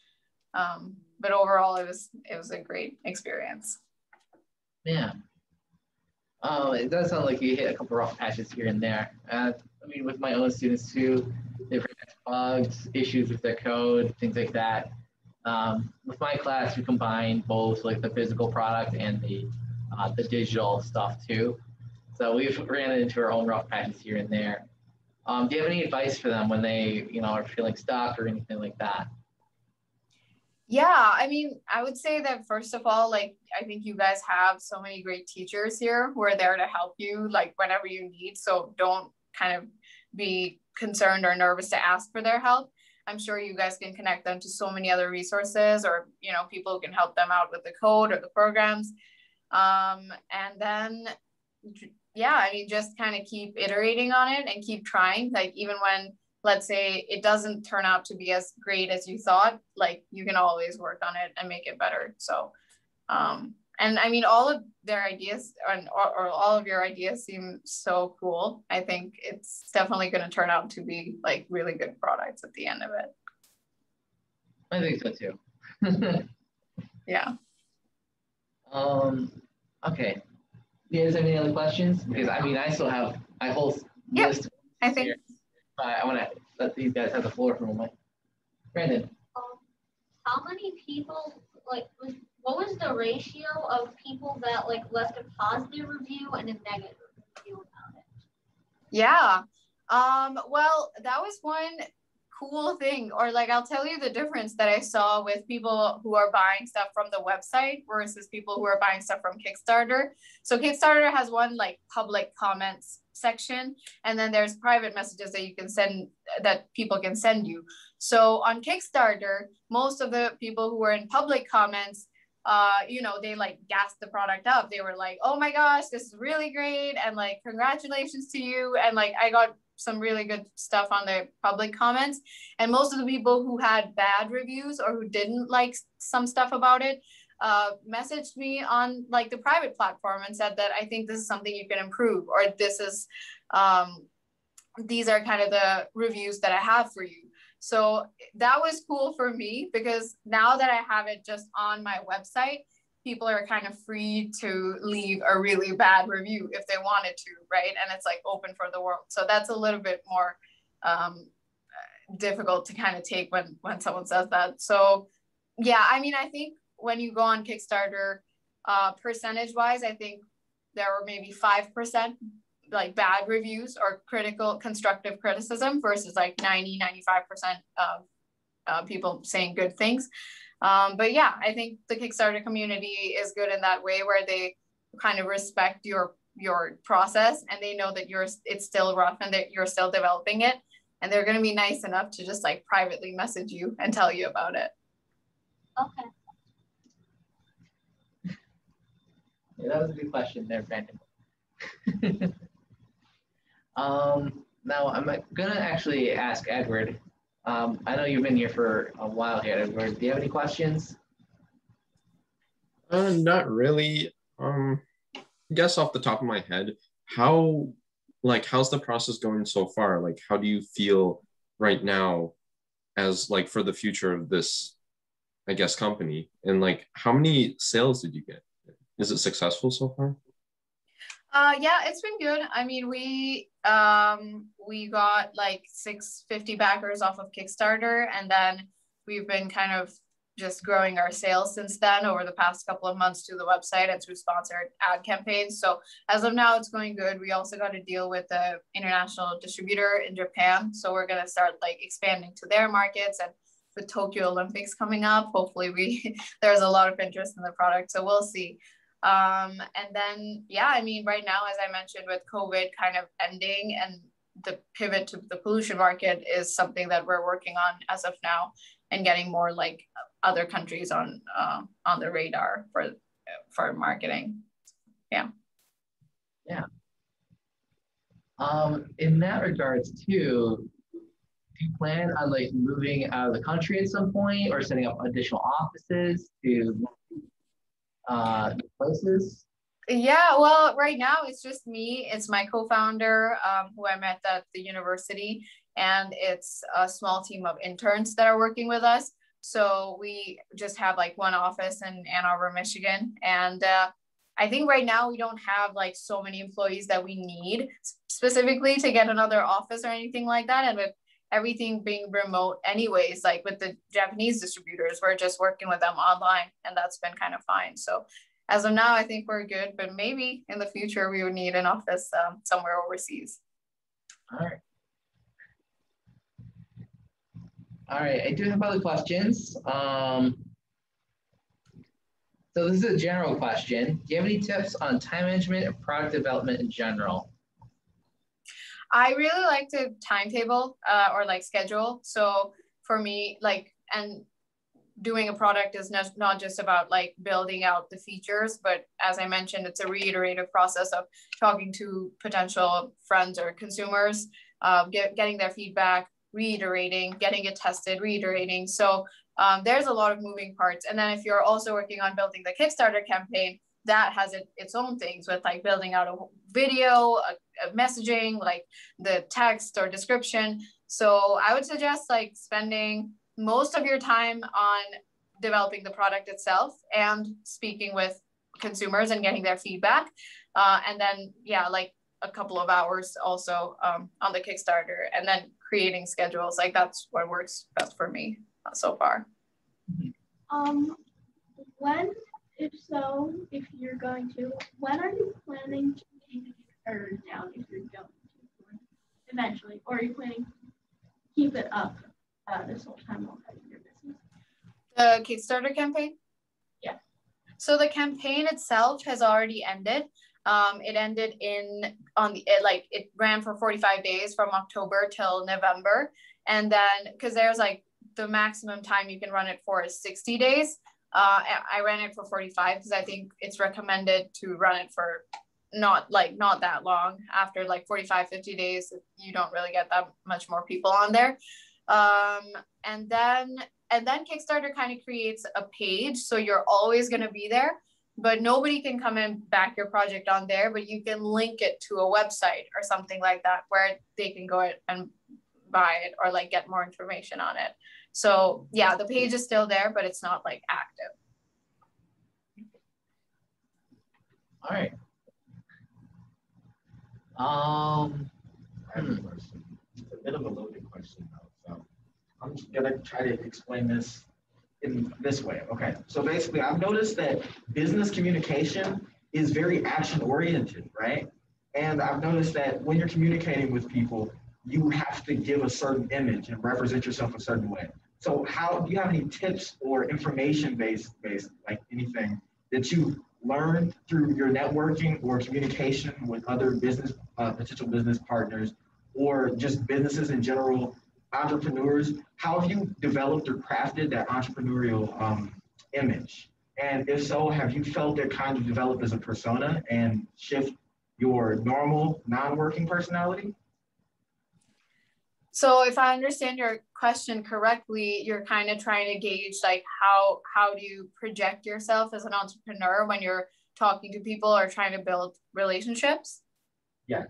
But overall, it was a great experience. Yeah. It does sound like you hit a couple rough patches here and there. I mean, with my own students too, they've had bugs, issues with their code, things like that. With my class, we combine both like the physical product and the digital stuff too. So we've ran into our own rough patches here and there. Do you have any advice for them when they, are feeling stuck or anything like that? Yeah, I mean, I would say that first of all, like, I think you guys have so many great teachers here who are there to help you, like, whenever you need. So don't kind of be concerned or nervous to ask for their help. I'm sure you guys can connect them to so many other resources, or, people who can help them out with the code or the programs. And then, yeah, I mean, just kind of keep iterating on it and keep trying. Like, even when, let's say, it doesn't turn out to be as great as you thought, like, you can always work on it and make it better. So, and I mean, all of their ideas or all of your ideas seem so cool. I think it's definitely going to turn out to be like really good products at the end of it. I think so too. Yeah. Okay. Do you guys have any other questions? Because I mean, I still have my whole list. I think. Here. I want to let these guys have the floor for a moment. Brandon. How many people, like, what was the ratio of people that like left a positive review and a negative review about it? Yeah. Well, that was one cool thing, or like, I'll tell you the difference that I saw with people who are buying stuff from the website versus people who are buying stuff from Kickstarter. So Kickstarter has one like public comments section, and then there's private messages that you can send, that people can send you. So on Kickstarter, most of the people who were in public comments, they like gassed the product up. They were like, oh my gosh, this is really great, and like, congratulations to you. And like, I got some really good stuff on the public comments. And most of the people who had bad reviews or who didn't like some stuff about it messaged me on like the private platform and said that I think this is something you can improve, or this is these are kind of the reviews that I have for you. So that was cool for me, because now that I have it just on my website, people are kind of free to leave a really bad review if they wanted to, right? And it's like open for the world. So that's a little bit more difficult to kind of take when someone says that. So yeah, I mean, I think when you go on Kickstarter, percentage wise, I think there were maybe 5% like bad reviews or constructive criticism versus like 95% of people saying good things. But yeah, I think the Kickstarter community is good in that way, where they kind of respect your process, and they know that it's still rough and that you're still developing it, and they're going to be nice enough to just like privately message you and tell you about it. Okay. Yeah, that was a good question there, Brandon. Now I'm gonna actually ask Edward. I know you've been here for a while here, Edward. Do you have any questions? Not really. I guess off the top of my head, how how's the process going so far? Like, how do you feel right now as like for the future of this, I guess, company? And like, how many sales did you get? Is it successful so far? Yeah, it's been good. I mean, we got like 650 backers off of Kickstarter, and then we've been kind of just growing our sales since then over the past couple of months through the website and through sponsored ad campaigns. So as of now, it's going good. We also got a deal with the international distributor in Japan. So we're gonna start like expanding to their markets, and with Tokyo Olympics coming up, hopefully there's a lot of interest in the product. So we'll see. And then, yeah, I mean, right now, as I mentioned, with COVID kind of ending and the pivot to the pollution market is something that we're working on as of now, and getting more like other countries on the radar for marketing. Yeah. Yeah. In that regards too, do you plan on like moving out of the country at some point, or setting up additional offices to places? Yeah, well, right now it's just me. It's my co-founder, who I met at the university, and it's a small team of interns that are working with us. So we just have like one office in Ann Arbor, Michigan, and I think right now we don't have like so many employees that we need specifically to get another office or anything like that. And with everything being remote anyways, like with the Japanese distributors, we're just working with them online, and that's been kind of fine. So as of now, I think we're good, but maybe in the future we would need an office somewhere overseas. All right. All right, I do have other questions. So this is a general question. Do you have any tips on time management and product development in general? I really like to timetable or like schedule. So for me, like, and doing a product is not just about like building out the features, but as I mentioned, it's a reiterative process of talking to potential friends or consumers, getting their feedback, reiterating, getting it tested, reiterating. So there's a lot of moving parts. And then if you're also working on building the Kickstarter campaign, that has its own things with like building out a video, a messaging, like the text or description. So I would suggest like spending most of your time on developing the product itself and speaking with consumers and getting their feedback. And then, yeah, like a couple of hours also on the Kickstarter, and then creating schedules. Like that's what works best for me so far. When, if so, if you're going to, when are you planning to take Kickstarter down if you're going to eventually, or are you planning to keep it up this whole time while having your business? The Kickstarter campaign? Yeah. So the campaign itself has already ended. It ended it ran for 45 days from October till November. And then, because there's like the maximum time you can run it for is 60 days. I ran it for 45 because I think it's recommended to run it for not that long. After like 45, 50 days, you don't really get that much more people on there. And then Kickstarter kind of creates a page, so you're always going to be there, but nobody can come and back your project on there, but you can link it to a website or something like that where they can go and buy it or like get more information on it. So yeah, the page is still there, but it's not like active. All right. I have a question. It's a bit of a loaded question though, so I'm just gonna try to explain this in this way. Okay, so basically I've noticed that business communication is very action oriented, right? And I've noticed that when you're communicating with people, you have to give a certain image and represent yourself a certain way. So how do you have any tips or information based like anything that you learned through your networking or communication with other business potential business partners, or just businesses in general, entrepreneurs? How have you developed or crafted that entrepreneurial image? And if so, have you felt it kind of develop as a persona and shift your normal non-working personality? So if I understand your question correctly, you're kind of trying to gauge like how do you project yourself as an entrepreneur when you're talking to people or trying to build relationships? Yes.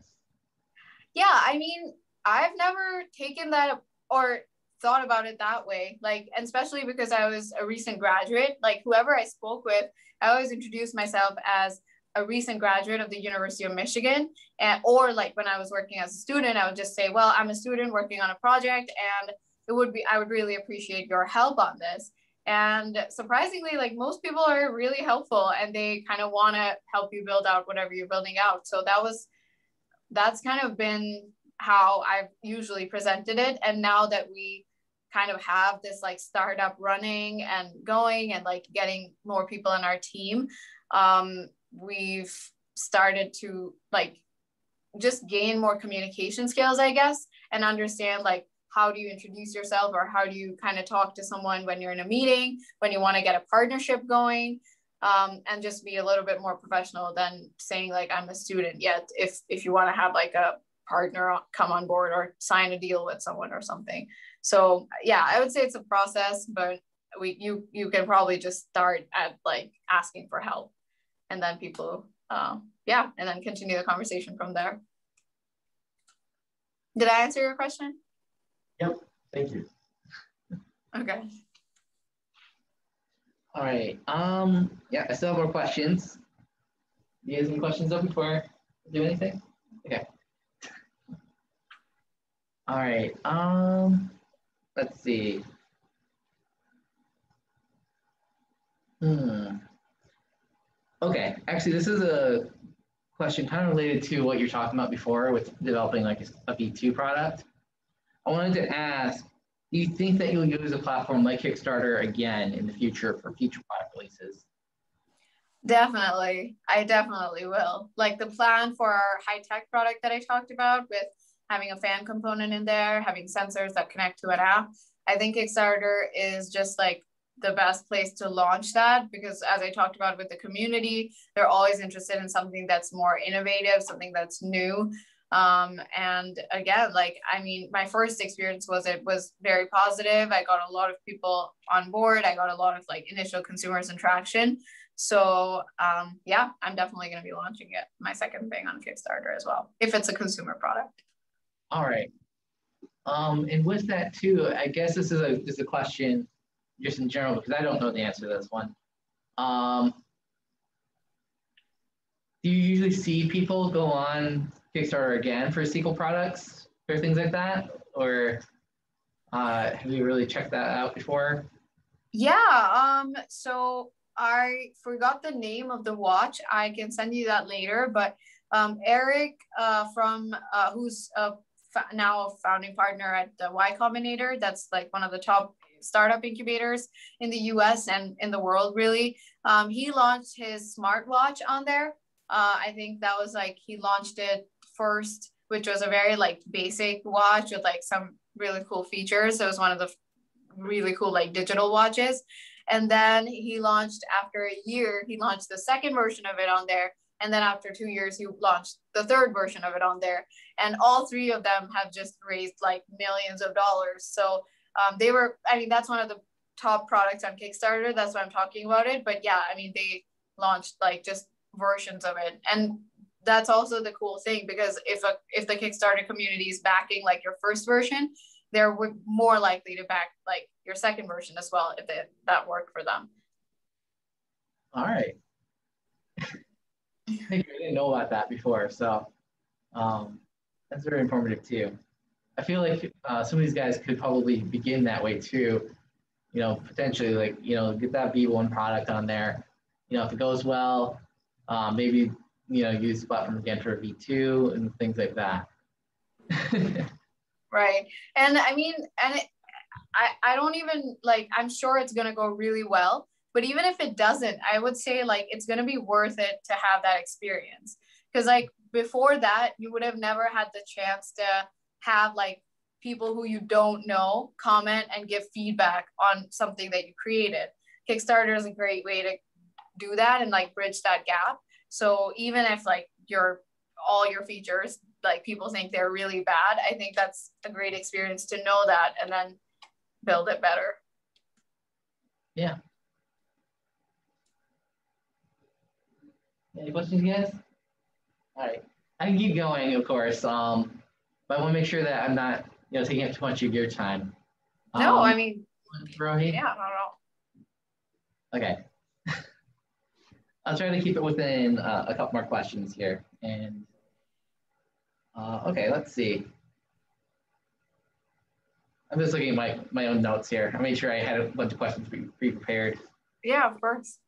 Yeah, I mean, I've never taken that or thought about it that way. Like, and especially because I was a recent graduate, like whoever I spoke with, I always introduced myself as a recent graduate of the University of Michigan. And, or like when I was working as a student, I would just say, well, I'm a student working on a project and I would really appreciate your help on this. And surprisingly, like most people are really helpful and they kind of want to help you build out whatever you're building out. So that's kind of been how I've usually presented it. And now that we kind of have this like startup running and going and like getting more people in our team, we've started to like just gain more communication skills, I guess, and understand like how do you introduce yourself or how do you kind of talk to someone when you're in a meeting, when you want to get a partnership going, and just be a little bit more professional than saying like I'm a student. Yet if you want to have like a partner come on board or sign a deal with someone or something. So yeah, I would say it's a process, but you can probably just start at like asking for help, and then people and then continue the conversation from there. Did I answer your question? Yep, thank you. Okay. All right. Yeah, I still have more questions. You guys have any questions though before I do anything? Okay. All right. Let's see. Okay, actually, this is a question kind of related to what you're talking about before with developing like a V2 product. I wanted to ask, do you think that you'll use a platform like Kickstarter again in the future for future product releases? Definitely. I definitely will. Like the plan for our high-tech product that I talked about with having a fan component in there, having sensors that connect to an app. I think Kickstarter is just like the best place to launch that because as I talked about with the community, they're always interested in something that's more innovative, something that's new. And again, like, I mean, my first experience was very positive. I got a lot of people on board. I got a lot of like initial consumers and traction. So yeah, I'm definitely going to be launching it, my second thing on Kickstarter as well, if it's a consumer product. All right. And with that too, I guess this is a question just in general, because I don't know the answer to this one. Do you usually see people go on Kickstarter again for sequel products or things like that? Or have you really checked that out before? Yeah, so I forgot the name of the watch. I can send you that later, but Eric who's now a founding partner at the Y Combinator, that's like one of the top startup incubators in the US and in the world really. He launched his smartwatch on there. I think that was like, he launched it first, which was a very like basic watch with like some really cool features. It was one of the really cool like digital watches. And then he launched, after a year, he launched the second version of it on there. And then after 2 years, he launched the third version of it on there. And all three of them have just raised like millions of dollars. So that's one of the top products on Kickstarter. That's why I'm talking about it. But yeah, I mean, they launched like just versions of it. And that's also the cool thing, because if the Kickstarter community is backing like your first version, they're more likely to back like your second version as well if that worked for them. All right. I didn't know about that before, so that's very informative too. I feel like some of these guys could probably begin that way too. You know, potentially like, you know, get that V1 product on there. You know, if it goes well, maybe, you know, use the platform again for V2 and things like that. Right. And I mean, I don't even like, I'm sure it's going to go really well, but even if it doesn't, I would say like, it's going to be worth it to have that experience. Because like before that, you would have never had the chance to have like people who you don't know comment and give feedback on something that you created. Kickstarter is a great way to do that and like bridge that gap. So even if like all your features like people think they're really bad. I think that's a great experience to know that and then build it better. Yeah. Any questions, guys? All right, I can keep going, of course, but I want to make sure that I'm not, taking up too much of your time. No, I mean, Rohit? yeah, not at all. Okay. I'll try to keep it within a couple more questions here. And okay, let's see. I'm just looking at my own notes here. I made sure I had a bunch of questions pre-prepared. Yeah, of course.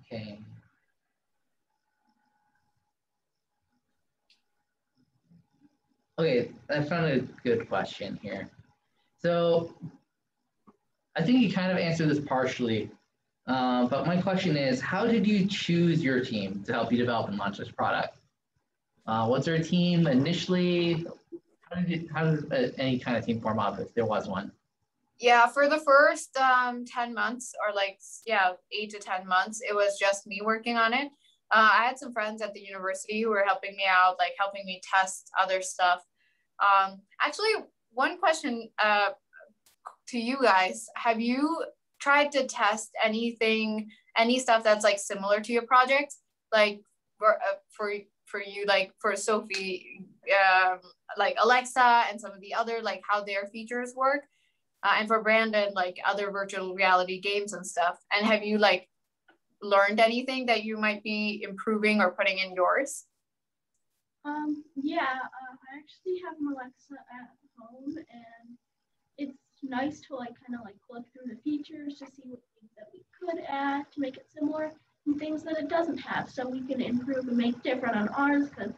Okay. Okay, I found a good question here. So I think you kind of answered this partially, but my question is, how did you choose your team to help you develop and launch this product? Was there a team initially? How did any kind of team form up if there was one? Yeah, for the first 10 months or 8 to 10 months, it was just me working on it. I had some friends at the university who were helping me out, like helping me test other stuff. Actually, one question to you guys, have you tried to test any stuff that's like similar to your project? Like for you, like for Sophie, like Alexa and some of the other, like how their features work. And for Brandon, like other virtual reality games and stuff. And have you like learned anything that you might be improving or putting in yours? Yeah, I actually have an Alexa at home, and it's nice to like kind of like look through the features to see what things that we could add to make it similar and things that it doesn't have, so we can improve and make different on ours, because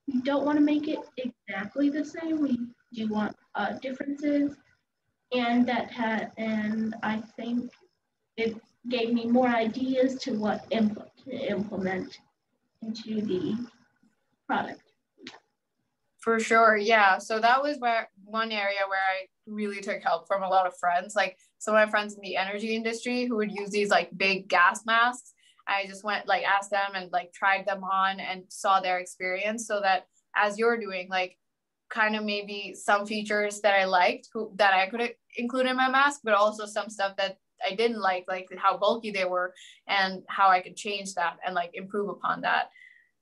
we don't want to make it exactly the same. We do want differences. And and I think it gave me more ideas to what to implement into the product. For sure, yeah. So that was one area where I really took help from a lot of friends, like some of my friends in the energy industry who would use these like big gas masks. I just went like asked them and like tried them on and saw their experience, so that as you're doing, like kind of maybe some features that I liked that I could include in my mask, but also some stuff that I didn't like how bulky they were and how I could change that and like improve upon that.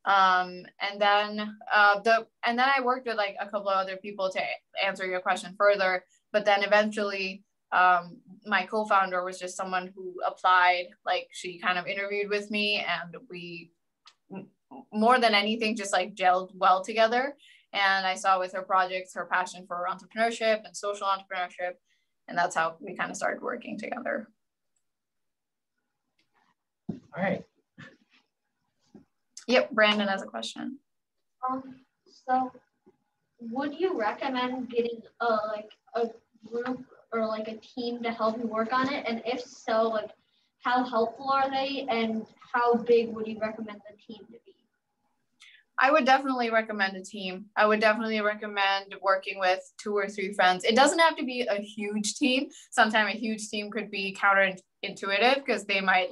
And then I worked with like a couple of other people to answer your question further, but then eventually my co-founder was just someone who applied, like she kind of interviewed with me, and we more than anything just like gelled well together. And I saw with her projects, her passion for entrepreneurship and social entrepreneurship. And that's how we kind of started working together. All right. Yep, Brandon has a question. So would you recommend getting a group or like a team to help you work on it? And if so, like how helpful are they, and how big would you recommend the team to be? I would definitely recommend a team. I would definitely recommend working with 2 or 3 friends. It doesn't have to be a huge team. Sometimes a huge team could be counterintuitive because there might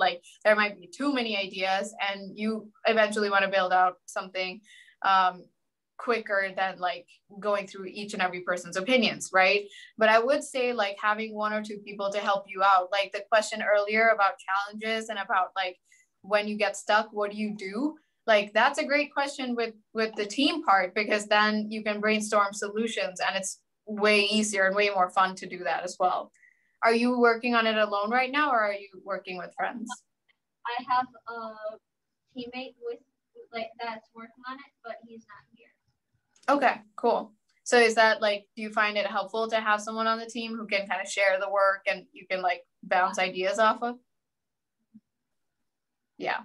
be too many ideas, and you eventually want to build out something quicker than like going through each and every person's opinions, right? But I would say like having 1 or 2 people to help you out. Like the question earlier about challenges and about like when you get stuck, what do you do? Like that's a great question with the team part, because then you can brainstorm solutions, and it's way easier and way more fun to do that as well. Are you working on it alone right now, or are you working with friends? I have a teammate that's working on it, but he's not here. Okay, cool. So is that like, do you find it helpful to have someone on the team who can kind of share the work and you can like bounce ideas off of? Yeah.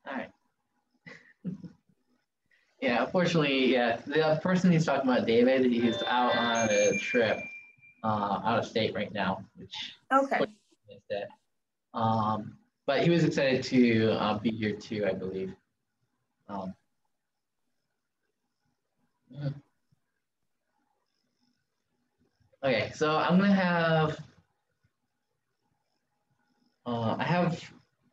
All right. Yeah, unfortunately, yeah, the person he's talking about, David, he's out on a trip out of state right now, which okay. Is that. But he was excited to be here too, I believe. Okay, so I'm gonna have I have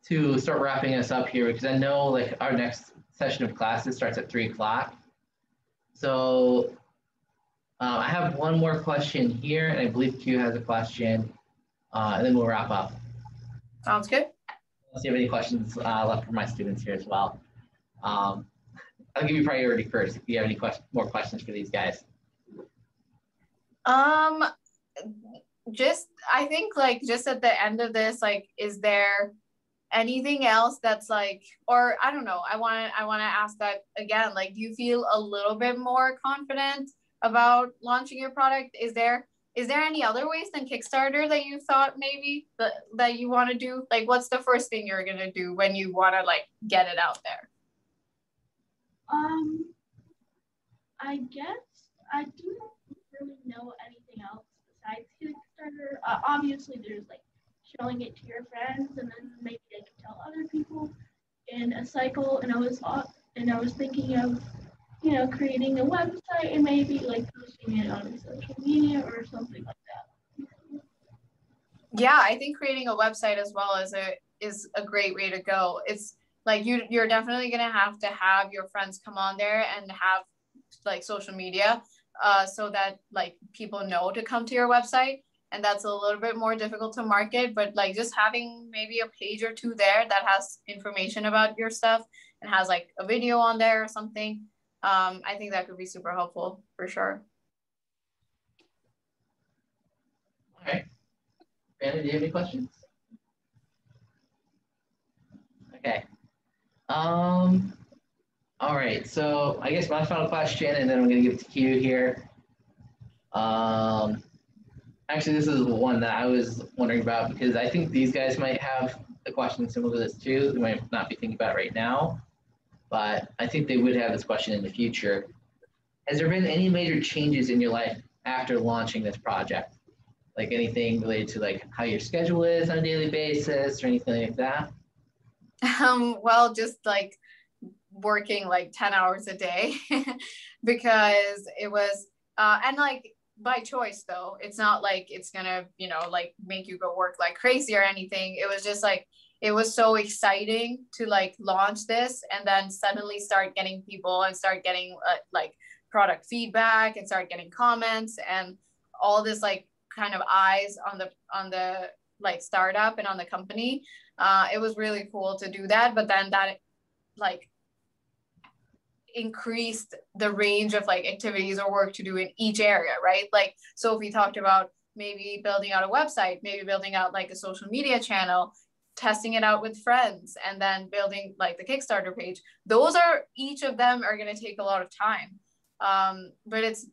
to start wrapping us up here because I know like our next session of classes starts at 3 o'clock. So I have one more question here, and I believe Q has a question, and then we'll wrap up. Sounds good. Unless you have any questions left for my students here as well. I'll give you priority first if you have any more questions for these guys. Just, I think like just at the end of this, like, is there anything else that's like, or I don't know, I want to ask that again, like, do you feel a little bit more confident about launching your product? Is there any other ways than Kickstarter that you thought maybe that you want to do? Like, what's the first thing you're going to do when you want to like get it out there? I guess I don't really know anything else besides Kickstarter. Obviously there's like showing it to your friends, and then maybe they can tell other people in a cycle. And I was thinking of, you know, creating a website and maybe like posting it on social media or something like that. Yeah, I think creating a website as well is a great way to go. It's like you're definitely gonna have to have your friends come on there and have like social media so that like people know to come to your website. And that's a little bit more difficult to market, but like just having maybe a page or two there that has information about your stuff and has like a video on there or something. I think that could be super helpful for sure. All right. Brandon, do you have any questions? Okay. All right. So I guess my final question, and then I'm going to give it to Q here. Actually, this is one that I was wondering about because I think these guys might have a question similar to this too. They might not be thinking about it right now, but I think they would have this question in the future. Has there been any major changes in your life after launching this project? Like anything related to like how your schedule is on a daily basis or anything like that? Well, just like working like 10 hours a day because it was, and like by choice though, it's not like it's gonna, you know, like make you go work like crazy or anything. It was just like, it was so exciting to like launch this and then suddenly start getting people and start getting like product feedback and start getting comments and all this like kind of eyes on the like startup and on the company. It was really cool to do that, but then that like increased the range of like activities or work to do in each area, right? Like, so if we talked about maybe building out a website, maybe building out like a social media channel, testing it out with friends, and then building like the Kickstarter page, those are, each of them are going to take a lot of time. But it's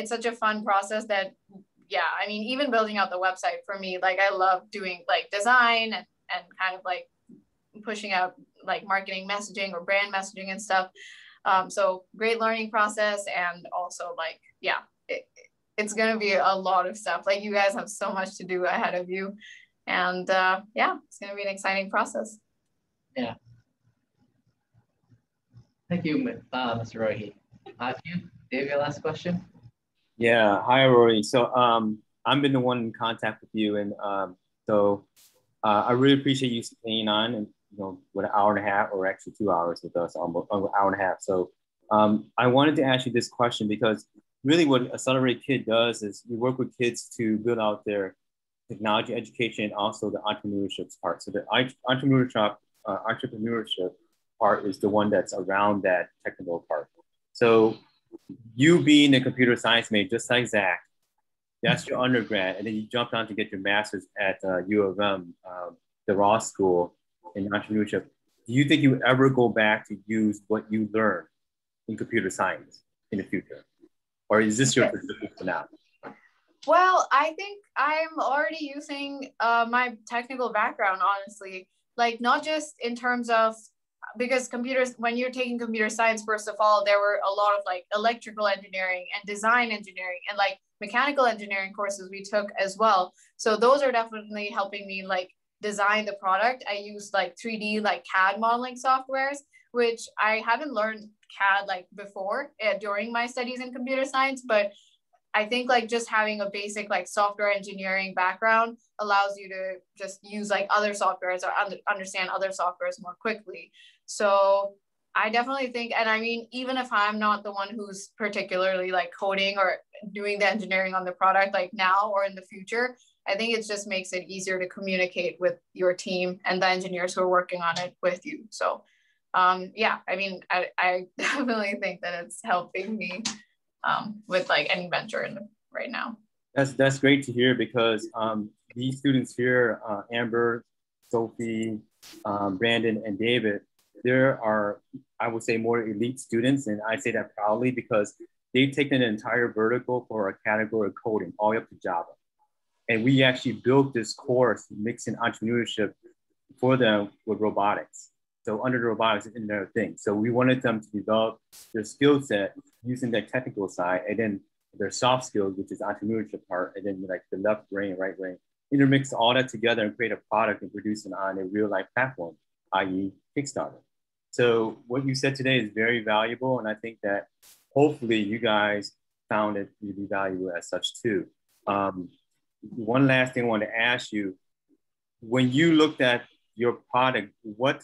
such a fun process that, I mean, even building out the website for me, like I love doing like design and kind of like pushing out like marketing messaging or brand messaging and stuff. So great learning process. And also like, it's going to be a lot of stuff. Like you guys have so much to do ahead of you. And it's going to be an exciting process. Yeah. Thank you, Mr. Rohi. Dave, your last question? Yeah, hi, Rory. So I've been the one in contact with you. And I really appreciate you staying on and, you know, with an hour and a half or actually 2 hours with us, almost an hour and a half. So I wanted to ask you this question because really what Accelerate Kid does is we work with kids to build out their technology education and also the entrepreneurship part. So the entrepreneurship part is the one that's around that technical part. So you being a computer science major, just like Zach, that's your undergrad, and then you jumped on to get your master's at U of M, the Ross School in entrepreneurship. Do you think you would ever go back to use what you learned in computer science in the future? Or is this your position for now? Well, I think I'm already using my technical background, honestly, like not just in terms of, because computers, when you're taking computer science, first of all, there were a lot of like electrical engineering and design engineering and like mechanical engineering courses we took as well. So those are definitely helping me like design the product. I use like 3D like CAD modeling softwares, which I haven't learned CAD like before during my studies in computer science, but I think like just having a basic like software engineering background allows you to just use like other softwares or understand other softwares more quickly. So I definitely think, and I mean, even if I'm not the one who's particularly like coding or doing the engineering on the product like now or in the future, I think it just makes it easier to communicate with your team and the engineers who are working on it with you. So yeah, I mean, I definitely think that it's helping me with like any venture right now. That's great to hear, because these students here, Amber, Sophie, Brandon, and David, there are, I would say, more elite students, and I say that proudly because they've taken an entire vertical for a category of coding, all the way up to Java. And we actually built this course mixing entrepreneurship for them with robotics. So under the robotics is another thing. So we wanted them to develop their skill set using their technical side, and then their soft skills, which is entrepreneurship part, and then like the left brain, right brain, intermix all that together and create a product and produce it on a real life platform, i.e. Kickstarter. So what you said today is very valuable. And I think that hopefully you guys found it to be valuable as such too. One last thing I want to ask you, when you looked at your product, what,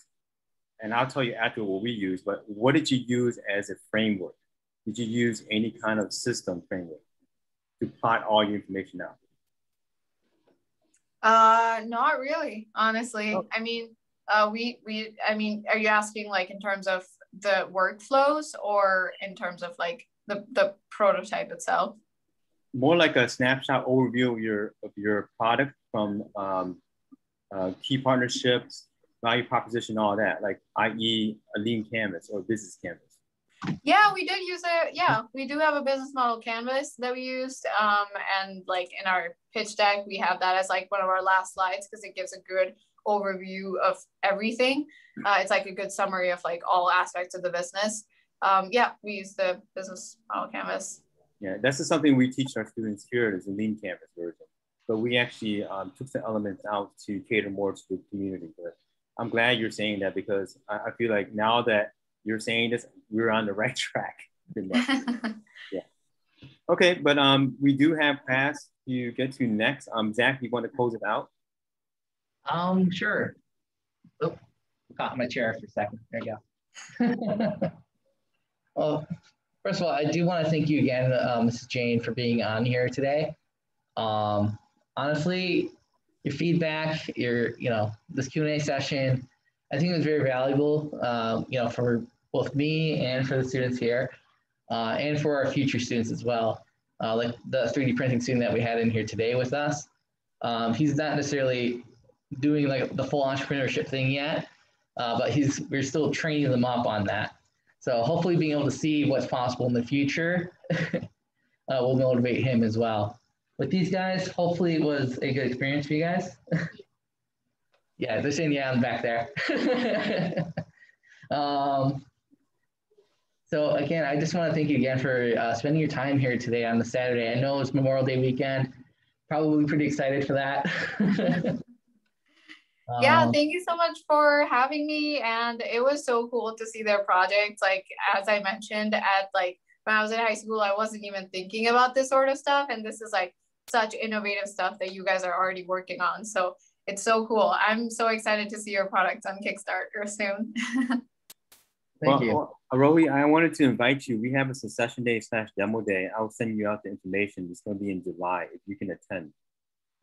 and I'll tell you after what we use, but what did you use as a framework? Did you use any kind of system framework to plot all your information out? Not really, honestly. Oh. I mean, I mean, are you asking like in terms of the workflows or in terms of like the prototype itself? More like a snapshot overview of your product from key partnerships, value proposition, all that, like i.e. a lean canvas or business canvas. Yeah, we did use it. Yeah, we do have a business model canvas that we used. And like in our pitch deck, we have that as like one of our last slides because it gives a good overview of everything. It's like a good summary of like all aspects of the business. Yeah, we use the business model canvas. Yeah, that's just something we teach our students here is a lean canvas version. But we actually took the elements out to cater more to the community. But I'm glad you're saying that because I feel like now that you're saying this, we're on the right track. Yeah. Okay, but we do have class to get to next. Zach, you want to close it out? Sure. Oh, caught my chair for a second. There you go. Well, first of all, I do want to thank you again, Mrs. Jane, for being on here today. Honestly, your feedback, this Q&A session, I think it was very valuable, for both me and for the students here, and for our future students as well. Like the 3D printing student that we had in here today with us. He's not necessarily doing like the full entrepreneurship thing yet, but we're still training them up on that. So hopefully being able to see what's possible in the future will motivate him as well. With these guys, hopefully it was a good experience for you guys. Yeah, they're saying yeah, I'm back there. So again, I just want to thank you again for spending your time here today on the Saturday. I know it's Memorial Day weekend. Probably pretty excited for that. Yeah, thank you so much for having me. And it was so cool to see their projects. Like, as I mentioned, when I was in high school, I wasn't even thinking about this sort of stuff. And this is like such innovative stuff that you guys are already working on. So it's so cool. I'm so excited to see your products on Kickstarter soon. Thank you. Rohi, I wanted to invite you. We have a session day / demo day. I'll send you out the information. It's going to be in July if you can attend.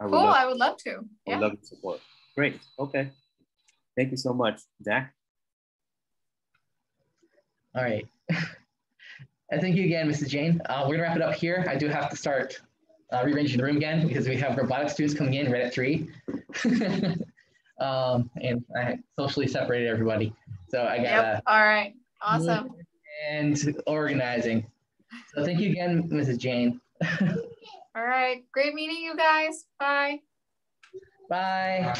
I would love to. Yeah. I would love to support. Great. Okay. Thank you so much, Zach. All right. And thank you again, Mrs. Jane. We're going to wrap it up here. I do have to start rearranging the room again because we have robotics students coming in right at 3. And I socially separated everybody. So I got Yep. All right. Awesome. And organizing. So thank you again, Mrs. Jane. All right. Great meeting you guys. Bye. Bye.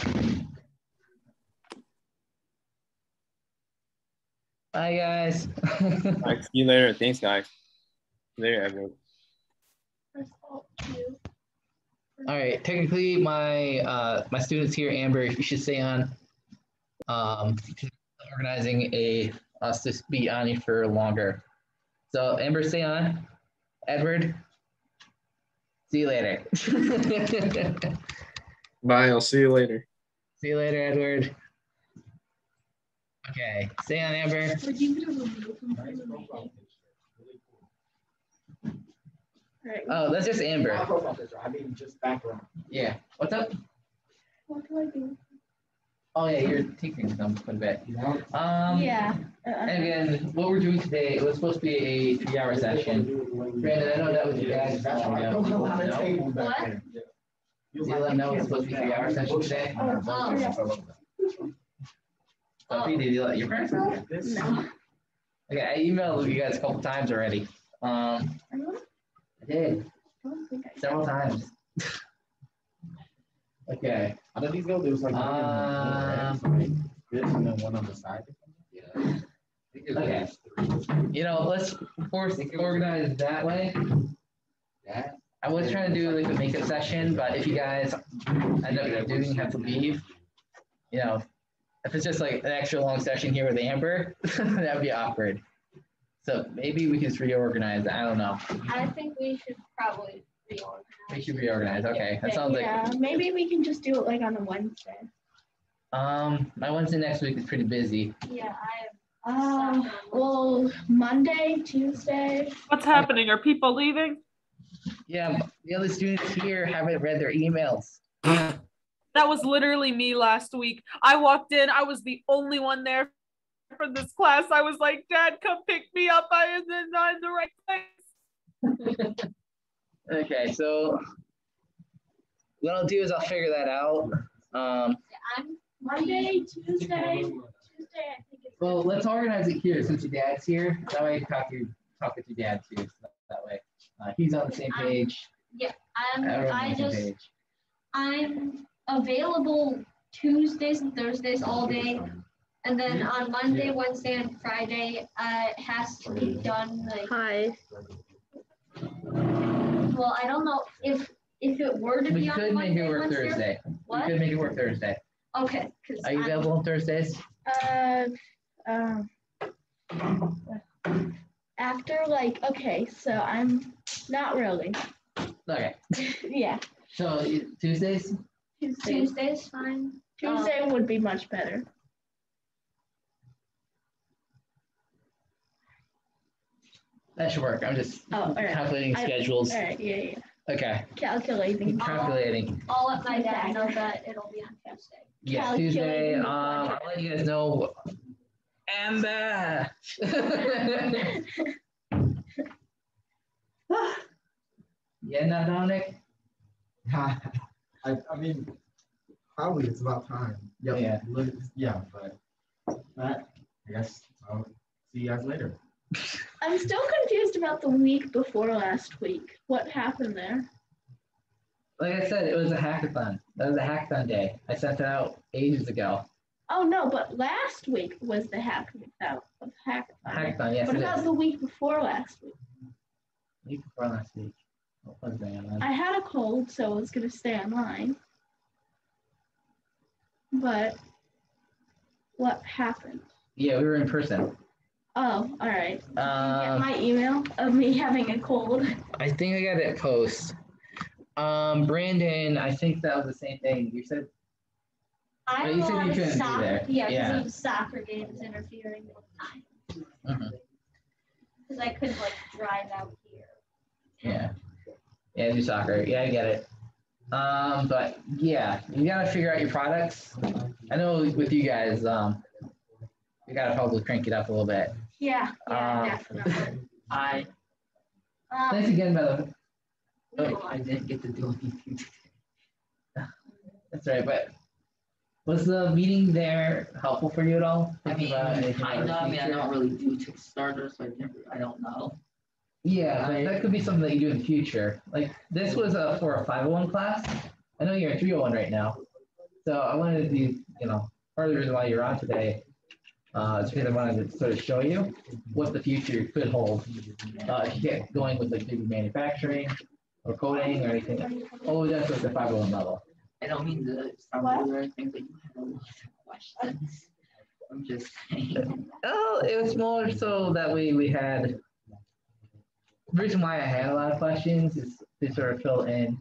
Bye, guys. All right, see you later. Thanks, guys. Later, everyone. All right. Technically, my my students here, Amber, you should stay on. Organizing us to be on you for longer. So Amber, stay on. Edward. See you later. Bye. I'll see you later. See you later, Edward. Okay, stay on, Amber. Right. Oh, that's just Amber. Not profile picture, I mean just background. Yeah. What's up? What do I do? Oh yeah, you're teaching some quite a bit. Yeah. And again, what we're doing today, it was supposed to be a 3-hour session. Brandon, I know that was your dad's. That's why I don't know how to table back What? there. You let them know it's supposed to be a 3-hour session today? Did you let your parents know? No. Okay, I emailed you guys a couple times already. I did. Several times. Okay. How did these go? There was like this and then one on the side. Yeah. Okay. You know, let's force organize that way. Yeah. I was trying to do like a makeup session, but if you guys end up doing have to leave, you know, if it's just like an extra long session here with Amber, that would be awkward. So maybe we can just reorganize. I don't know. I think we should probably reorganize. We should reorganize. Okay, that sounds Yeah, maybe we can just do it like on a Wednesday. My Wednesday next week is pretty busy. Yeah, I have. Well, Monday, Tuesday. What's happening? Are people leaving? Yeah, the other students here haven't read their emails. That was literally me last week. I walked in, I was the only one there for this class. I was like, Dad, come pick me up. I am not in the right place. Okay, so what I'll do is I'll figure that out. I'm Monday, Tuesday. I think it's. Well, let's organize it here since your dad's here. That way you can talk with your dad too. So that way he's on the same page. Yeah, Everyone's on the same page. I'm available Tuesdays and Thursdays all day. And then on Monday, Wednesday, and Friday, it has to be done like. Hi. Well, I don't know if it were to We be on could make Monday, it work Wednesday. Thursday. What? We could make it work Thursday. Okay. Are you available on Thursdays? After okay, so I'm not really. Okay. Yeah. So Tuesdays? Tuesday's fine. Tuesday would be much better. That should work. I'm just all right. calculating schedules. All right, yeah. Okay. Calculating. Calculating. I'll let my dad know that it'll be on Tuesday. Yeah, Tuesday. I'll let you guys know. Amber. Yeah, not Dominic. I mean, probably it's about time. Yep. Yeah. Yeah, but Matt, I guess I'll see you guys later. I'm still confused about the week before last week. What happened there? Like I said, it was a hackathon. That was a hackathon day. I sent it out ages ago. Oh no, but last week was the hackathon. Hackathon, yes. What it about is. the week before last week? Week before last week. What was going on? I had a cold, so I was gonna stay online. But what happened? Yeah, we were in person. Oh, all right. Did you get my email of me having a cold? I think I got it post. Brandon, I think that was the same thing. You said. I You don't said know you if couldn't be soccer, there. yeah, Yeah. because of soccer games interfering with time. Mhm. Because I couldn't drive out here. Yeah. Yeah, do soccer. Yeah, I get it. But yeah, you gotta figure out your products. I know with you guys, you gotta probably crank it up a little bit. Yeah, definitely. Thanks again, by the way. Oh, I didn't get to do anything today. That's right, but was the meeting there helpful for you at all? I mean, kind of. I mean, I don't really do Kickstarter, so I don't know. Yeah, but that could be something that you do in the future. Like this was for a 501 class. I know you're in 301 right now, so I wanted to be, part of the reason why you're on today is because I wanted to sort of show you what the future could hold if you get going with maybe manufacturing or coding or anything. Oh, that's at the 501 level. I don't mean to sound rude or anything, but you have a lot of questions. I'm just saying. Oh, it was more so that we had the reason why I had a lot of questions is to sort of fill in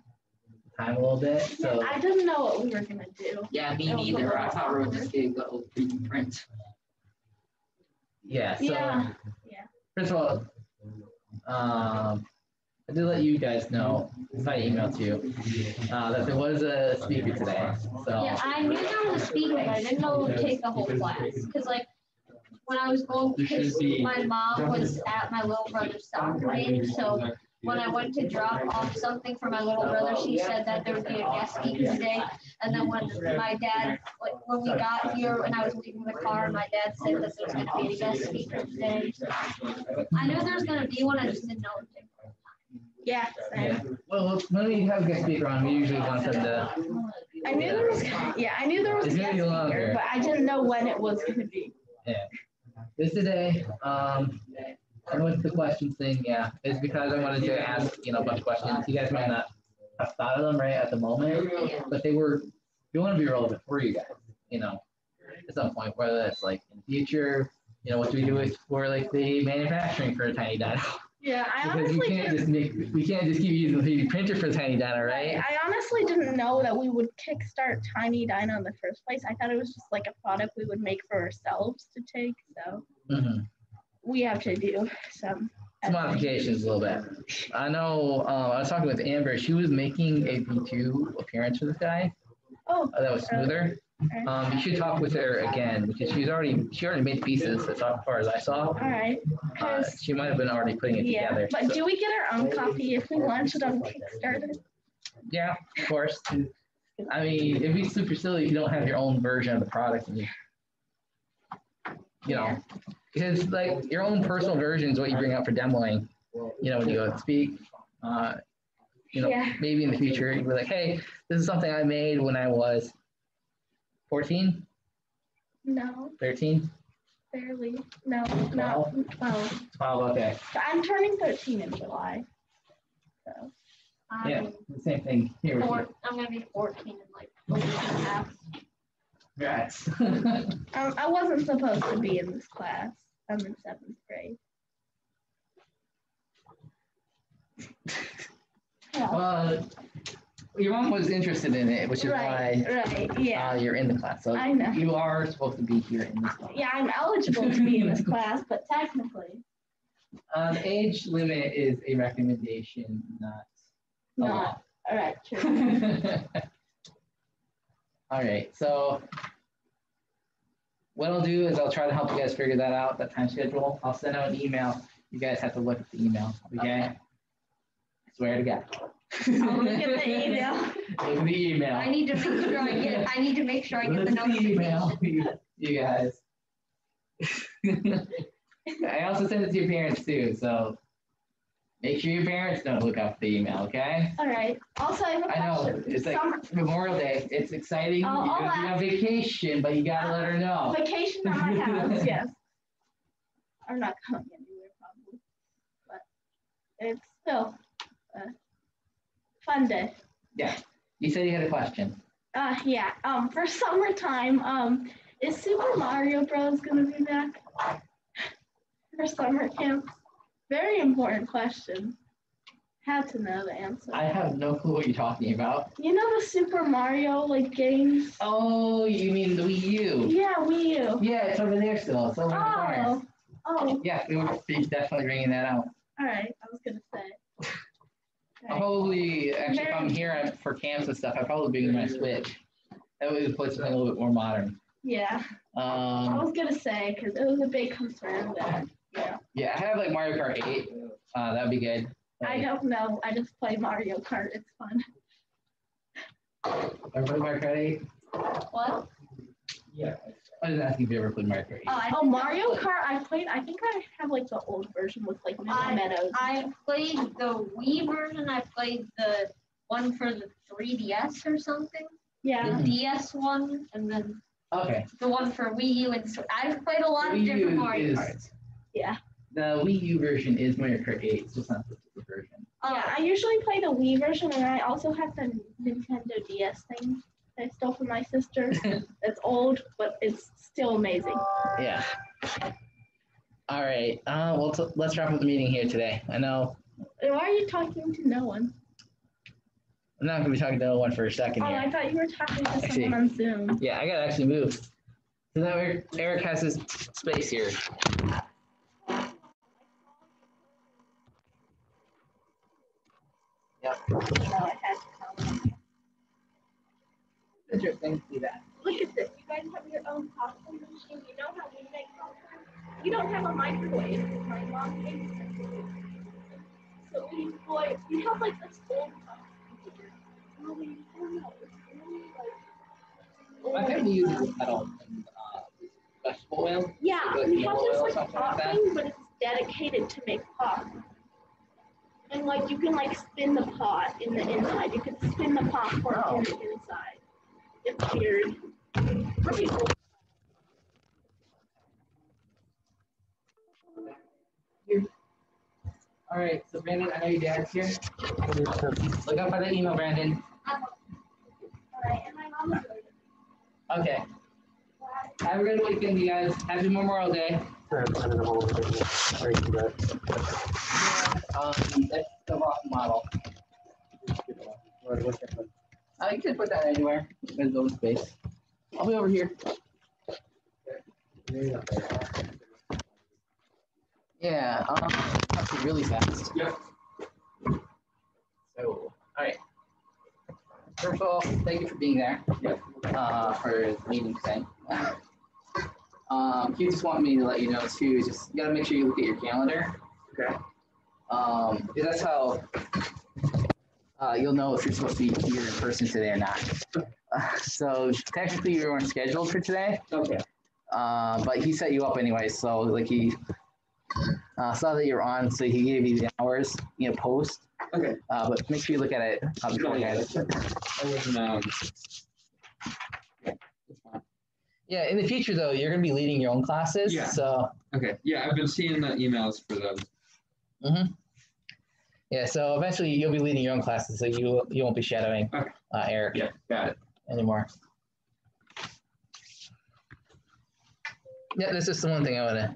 time a little bit. So I didn't know what we were gonna do. Yeah, me neither. I thought we were just gonna go 3D print. yeah, so Yeah. first of all, I did let you guys know by email too that there was a speaker today. So Yeah, I knew there was a speaker, but I didn't know it would take the whole class. Because like when I was going, because my mom was at my little brother's soccer game, so when I went to drop off something for my little brother, she said that there would be a guest speaker today. And then when my dad, like when we got here and I was leaving the car, my dad said that there's going to be a guest speaker today. So I knew there was going to be one, I just didn't know it would take. Yeah. yeah. Well, when we have a guest speaker on, we usually want them to. I knew there was. Yeah, I knew there was a It's gonna guest be speaker, longer. but I didn't know when it was gonna be. Yeah. This today, and with the questions thing, yeah, is because I wanted to ask, a bunch of questions. You guys might not have thought of them right at the moment, but they want to be relevant for you guys, at some point, whether that's like in the future, what do we do for like the manufacturing for a tiny dino? Yeah, I Because honestly we can't just keep using the 3D printer for the tiny dino, right? I honestly didn't know that we would kickstart Tiny Dino in the first place. I thought it was just like a product we would make for ourselves to take. So we have to do some modifications a little bit. I know. I was talking with Amber. She was making a V2 appearance for this guy. Oh, that was smoother. You should talk with her again because she already made pieces as far as I saw. All right. She might have been already putting it together. But do we get our own copy if we launch it on Kickstarter? Yeah, of course. I mean, it'd be super silly if you don't have your own version of the product. And because like your own personal version is what you bring out for demoing. When you go speak. Maybe in the future you'd be like, hey, this is something I made when I was 14? No. 13? Barely. No, 12. 12, okay. I'm turning 13 in July. So. Yeah, the same thing here. I'm going to be 14 in like a week and a half. Congrats. I wasn't supposed to be in this class. I'm in 7th grade. Well, your mom was interested in it, which is why you're in the class. So I know. You are supposed to be here in this class. Yeah, I'm eligible to be in this class, but technically. The age limit is a recommendation, not a law. All right, true. All right, so what I'll do is I'll try to help you guys figure that out, that time schedule. I'll send out an email. You guys have to look at the email, okay? I swear to God. I'll look at the email. Look at the email. I need to make sure I get the notification. Email, you guys. I also send it to your parents too, so make sure your parents don't look up the email, okay? All right. Also, I have a question. I know, it's like Memorial Day. It's exciting. You're on vacation, but you gotta let her know. Vacation at my house, yes. I'm not going anywhere probably, but it's still a fun day. Yeah. You said you had a question. Yeah. For summertime, is Super Mario Bros. Gonna be back for summer camp? Very important question. Had to know the answer. I have no clue what you're talking about. You know the Super Mario games? Oh, you mean the Wii U? Yeah, Wii U. Yeah, it's over there still. It's over in the corner. Oh. Yeah, we would be definitely bringing that out. All right, I was gonna say. I'll probably, actually, if I'm here for camps and stuff, I'll probably bring my Switch. That way the place is a little bit more modern. Yeah. I was gonna say because it was a big concern that. Yeah. Yeah, I have like Mario Kart 8. That'd be good. I don't know. I just play Mario Kart. It's fun. Ever played Mario Kart 8? What? Yeah. I was asking if you ever played Mario Kart 8. Oh, Mario Kart. I think I have the old version with Meadows. I played the Wii version. I played the one for the 3DS or something. Yeah. The DS one, and then the one for Wii U. And so I've played a lot of different Mario Karts. Yeah. The Wii U version is Mario Kart 8. It's just not the version. Yeah, I usually play the Wii version, and I also have the Nintendo DS thing that I stole from my sister. It's old, but it's still amazing. Yeah. All right. Well, let's wrap up the meeting here today. I know Why are you talking to no one? I'm not gonna be talking to no one for a second Oh, here. I thought you were talking to Actually, someone on Zoom. Yeah, I gotta actually move. So now Eric has his space here. Yep. Oh, I had to comment. Interesting to see that. Look at this. You guys have your own popcorn machine. You know how we make popcorn? You don't have a microwave. My mom makes it. So we have like this old popcorn. Really, I don't know. It's really like. I think we use metal and vegetable oil. Yeah, Like we have oil this or like something pot like that. thing, but it's dedicated to make pop. And like you can like spin the pot in the inside. You can spin the popcorn in the inside. It's weird. Pretty cool. All right, so Brandon, I know your dad's here. Look up by the email, Brandon. Alright, and my mom is like, Okay. Have a good weekend, you guys. Happy Memorial Day. That's the rock model. You can put that anywhere. There's no space. I'll be over here. Yeah, that's really fast. Yep. So, all right. First of all, thank you for being there. Yep. For the meeting today. He just wanted me to let you know too. Just you gotta make sure you look at your calendar. Okay. Because that's how you'll know if you're supposed to be here in person today or not. So technically you weren't scheduled for today. Okay. But he set you up anyway. So like he saw that you're on, so he gave you the hours, post. Okay. But make sure you look at it beforehand. I wasn't. Yeah, in the future though, you're gonna be leading your own classes. Yeah. So. Okay. Yeah, I've been seeing the emails for those. Mm-hmm. Yeah. So eventually you'll be leading your own classes, so you won't be shadowing Eric. Yeah. Got it. Anymore. Yeah, that's just the one thing I want to